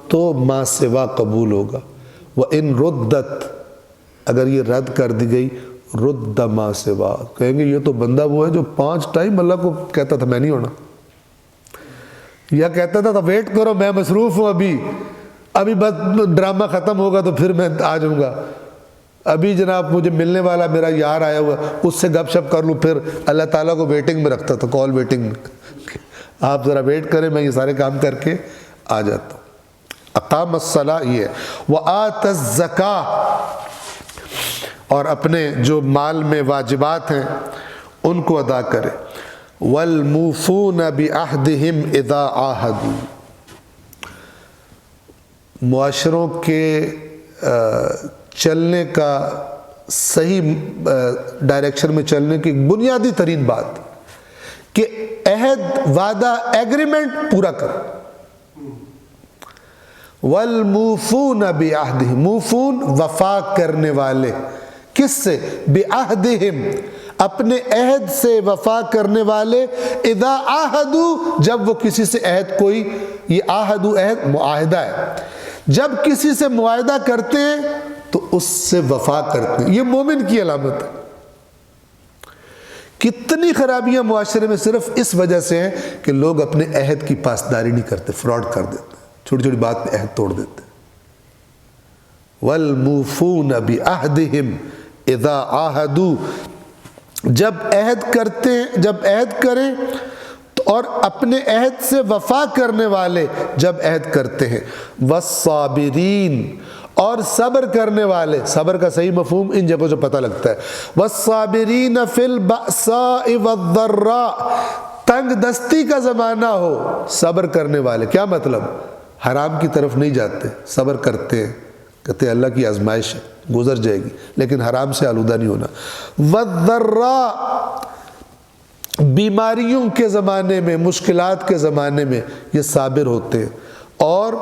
تو ما سوا قبول ہوگا، وَإِن رُدَّتْ، اگر یہ رد کر دی گئی رد ما سوا، کہیں گے یہ تو بندہ وہ ہے جو 5 ٹائم اللہ کو کہتا تھا میں نہیں ہونا، یا کہتا تھا ویٹ کرو میں مصروف ہوں، ابھی بس ڈرامہ ختم ہوگا تو پھر میں آ جاؤں گا، ابھی جناب مجھے ملنے والا میرا یار آیا ہوا اس سے گپ شپ کر لوں، پھر اللہ تعالیٰ کو ویٹنگ میں رکھتا تھا، کال ویٹنگ میں، آپ ذرا ویٹ کریں میں یہ سارے کام کر کے آ جاتا ہوں۔ اقام الصلاۃ یہ ہے، وآت الزکاۃ، اور اپنے جو مال میں واجبات ہیں ان کو ادا کرے، والموفون بعہدہم اذا عاہدوا، معاشروں کے چلنے کا صحیح ڈائریکشن میں چلنے کی بنیادی ترین بات کہ عہد، وعدہ، ایگریمنٹ پورا کر۔ والموفون بعہدہم، موفون وفا کرنے والے، کس سے؟ بعہدہم، اپنے عہد سے وفا کرنے والے، اذا عاہدوا، جب وہ کسی سے عہد، کوئی یہ عاہدو عہد معاہدہ ہے، جب کسی سے معاہدہ کرتے ہیں تو اس سے وفا کرتے ہیں، یہ مومن کی علامت ہے۔ کتنی خرابیاں معاشرے میں صرف اس وجہ سے ہیں کہ لوگ اپنے عہد کی پاسداری نہیں کرتے، فراڈ کر دیتے ہیں، چھوٹی چھوٹی بات پہ عہد توڑ دیتے ہیں۔ والموفون بعہدہم اذا عاہدوا، جب عہد کرتے ہیں، جب عہد کریں، اور اپنے عہد سے وفا کرنے والے جب عہد کرتے ہیں، والصابرین، اور صبر کرنے والے، صبر کا صحیح مفہوم ان جگہوں سے پتہ لگتا ہے، والصابرین فی البأساء والضراء، تنگ دستی کا زمانہ ہو، صبر کرنے والے، کیا مطلب؟ حرام کی طرف نہیں جاتے، صبر کرتے ہیں، کہتے ہیں اللہ کی آزمائش ہے، گزر جائے گی، لیکن حرام سے آلودہ نہیں ہونا۔ والضراء، بیماریوں کے زمانے میں، مشکلات کے زمانے میں یہ صابر ہوتے ہیں، اور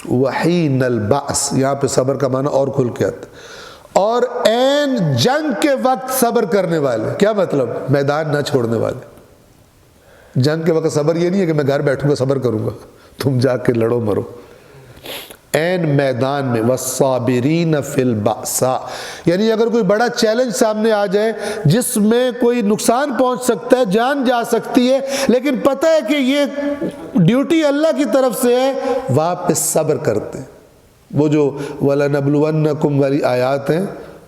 وحین البعث، یہاں پہ صبر کا معنی اور کھل کے آتا ہے، اور عین جنگ کے وقت صبر کرنے والے، کیا مطلب؟ میدان نہ چھوڑنے والے۔ جنگ کے وقت صبر یہ نہیں ہے کہ میں گھر بیٹھوں گا صبر کروں گا، تم جا کے لڑو مرو عین میدان میں، والصابرین فی البأساء، یعنی اگر کوئی بڑا چیلنج سامنے آ جائے جس میں کوئی نقصان پہنچ سکتا ہے، جان جا سکتی ہے، لیکن پتہ ہے کہ یہ ڈیوٹی اللہ کی طرف سے ہے، وہاں پہ صبر کرتے ہیں۔ وہ جو وَلَنَبْلُوَنَّكُمْ والی آیات ہیں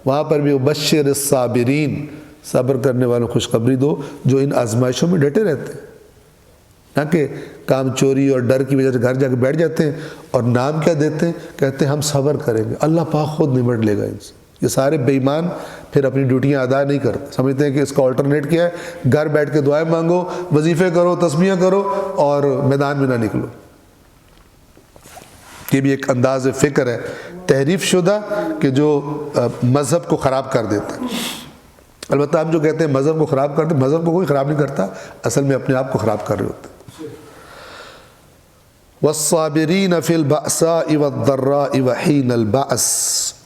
وہاں پر بھی بشر الصابرین، صبر کرنے والوں خوشخبری دو جو ان آزمائشوں میں ڈٹے رہتے ہیں، نہ کہ کام چوری اور ڈر کی وجہ سے گھر جا کے بیٹھ جاتے ہیں اور نام کیا دیتے ہیں، کہتے ہیں ہم صبر کریں گے، اللہ پاک خود نمٹ لے گا ان سے۔ یہ سارے بے ایمان پھر اپنی ڈیوٹیاں ادا نہیں کرتے، سمجھتے ہیں کہ اس کا آلٹرنیٹ کیا ہے، گھر بیٹھ کے دعائیں مانگو، وظیفے کرو، تسبیحیں کرو اور میدان میں نہ نکلو۔ یہ بھی ایک انداز فکر ہے تحریف شدہ کہ جو مذہب کو خراب کر دیتا ہے۔ البتہ ہم جو کہتے ہیں مذہب کو خراب کرتے ہیں، مذہب کو کوئی خراب نہیں کرتا، اصل میں اپنے آپ کو خراب کر رہے ہوتے ہیں۔ والصابرین فی البأساء والضراء وحین البأس،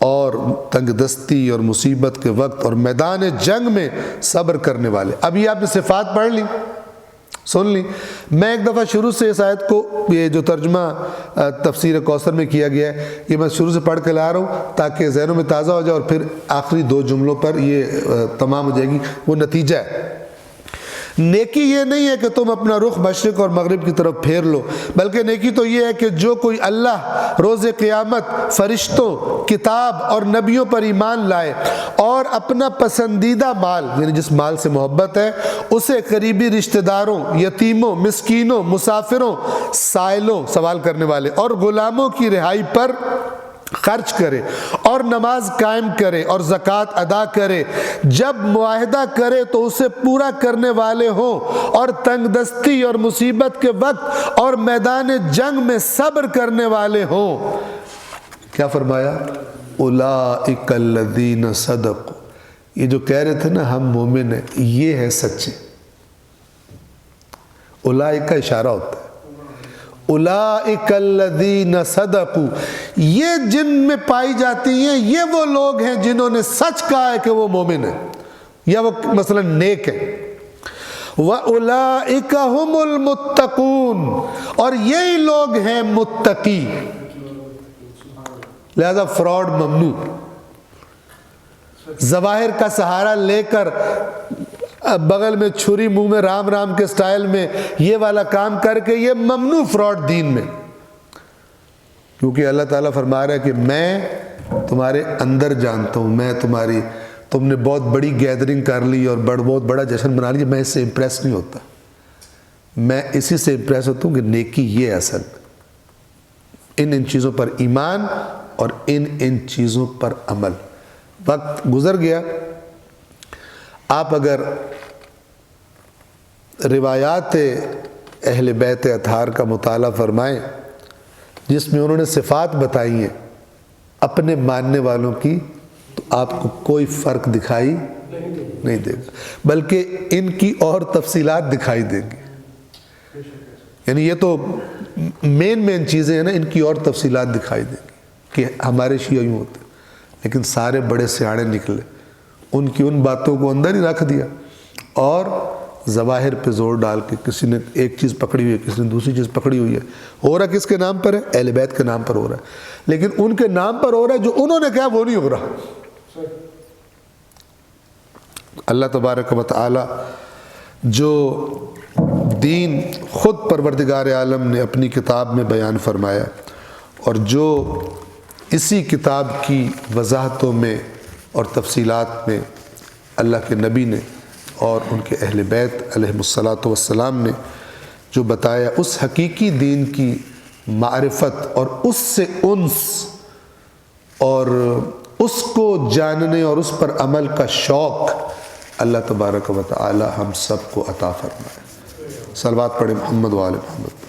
اور تنگ دستی اور مصیبت کے وقت اور میدان جنگ میں صبر کرنے والے۔ اب یہ آپ نے صفات پڑھ لی، سن لی۔ میں ایک دفعہ شروع سے اس آیت کو، یہ جو ترجمہ تفسیر کوثر میں کیا گیا ہے، یہ میں شروع سے پڑھ کے لا رہا ہوں تاکہ ذہنوں میں تازہ ہو جائے، اور پھر آخری 2 جملوں پر یہ تمام ہو جائے گی۔ وہ نتیجہ ہے، نیکی یہ نہیں ہے کہ تم اپنا رخ مشرق اور مغرب کی طرف پھیر لو، بلکہ نیکی تو یہ ہے کہ جو کوئی اللہ، روز قیامت، فرشتوں، کتاب اور نبیوں پر ایمان لائے اور اپنا پسندیدہ مال، یعنی جس مال سے محبت ہے، اسے قریبی رشتہ داروں، یتیموں، مسکینوں، مسافروں، سائلوں، سوال کرنے والے اور غلاموں کی رہائی پر خرچ کرے، اور نماز قائم کرے اور زکوٰۃ ادا کرے، جب معاہدہ کرے تو اسے پورا کرنے والے ہوں، اور تنگ دستی اور مصیبت کے وقت اور میدان جنگ میں صبر کرنے والے ہوں۔ کیا فرمایا؟ اولئک الذین صدقوا، یہ جو کہہ رہے تھے نا ہم مومن ہیں، یہ ہے سچے۔ اولئک کا اشارہ ہوتا ہے، اولئک الذین صدقوا، یہ جن میں پائی جاتی ہیں یہ وہ لوگ ہیں جنہوں نے سچ کہا ہے کہ وہ مومن ہیں یا وہ مثلا نیک ہیں۔ وَأُولَئِكَ هُمُ الْمُتَّقُونَ، اور یہی لوگ ہیں متقی۔ لہذا فراڈ ممنوع، ظواہر کا سہارا لے کر بغل میں چھری منہ میں رام رام کے سٹائل میں یہ والا کام کر کے، یہ ممنوع فراڈ دین میں، کیونکہ اللہ تعالیٰ فرما رہا ہے کہ میں تمہارے اندر جانتا ہوں، میں تم نے بہت بڑی گیدرنگ کر لی اور بہت بڑا جشن بنا لیا، میں اس سے امپریس نہیں ہوتا، میں اسی سے امپریس ہوتا ہوں کہ نیکی یہ اصل ان چیزوں پر ایمان اور ان چیزوں پر عمل۔ وقت گزر گیا، آپ اگر روایات اہل بیت اطہار کا مطالعہ فرمائیں جس میں انہوں نے صفات بتائی ہیں اپنے ماننے والوں کی، تو آپ کو کوئی فرق دکھائی نہیں دے گا، بلکہ ان کی اور تفصیلات دکھائی دیں گی۔ یعنی یہ تو مین چیزیں ہیں نا، ان کی اور تفصیلات دکھائی دیں گی کہ ہمارے شیعہ یوں ہوتے ہیں، لیکن سارے بڑے سیاڑے نکلے، ان کی ان باتوں کو اندر ہی رکھ دیا اور ظواہر پہ زور ڈال کے کسی نے ایک چیز پکڑی ہوئی ہے، کسی نے دوسری چیز پکڑی ہوئی ہے۔ ہو رہا کس کے نام پر ہے؟ اہل بیت کے نام پر ہو رہا ہے، لیکن ان کے نام پر ہو رہا ہے جو انہوں نے کہا وہ نہیں ہو رہا۔ اللہ تبارک و تعالی جو دین خود پروردگار عالم نے اپنی کتاب میں بیان فرمایا، اور جو اسی کتاب کی وضاحتوں میں اور تفصیلات میں اللہ کے نبی نے اور ان کے اہل بیت علیہ الصلاۃ والسلام نے جو بتایا، اس حقیقی دین کی معرفت اور اس سے انس اور اس کو جاننے اور اس پر عمل کا شوق اللہ تبارک و تعالی ہم سب کو عطا فرمائے۔ صلوات پڑھیں محمد و آل محمد۔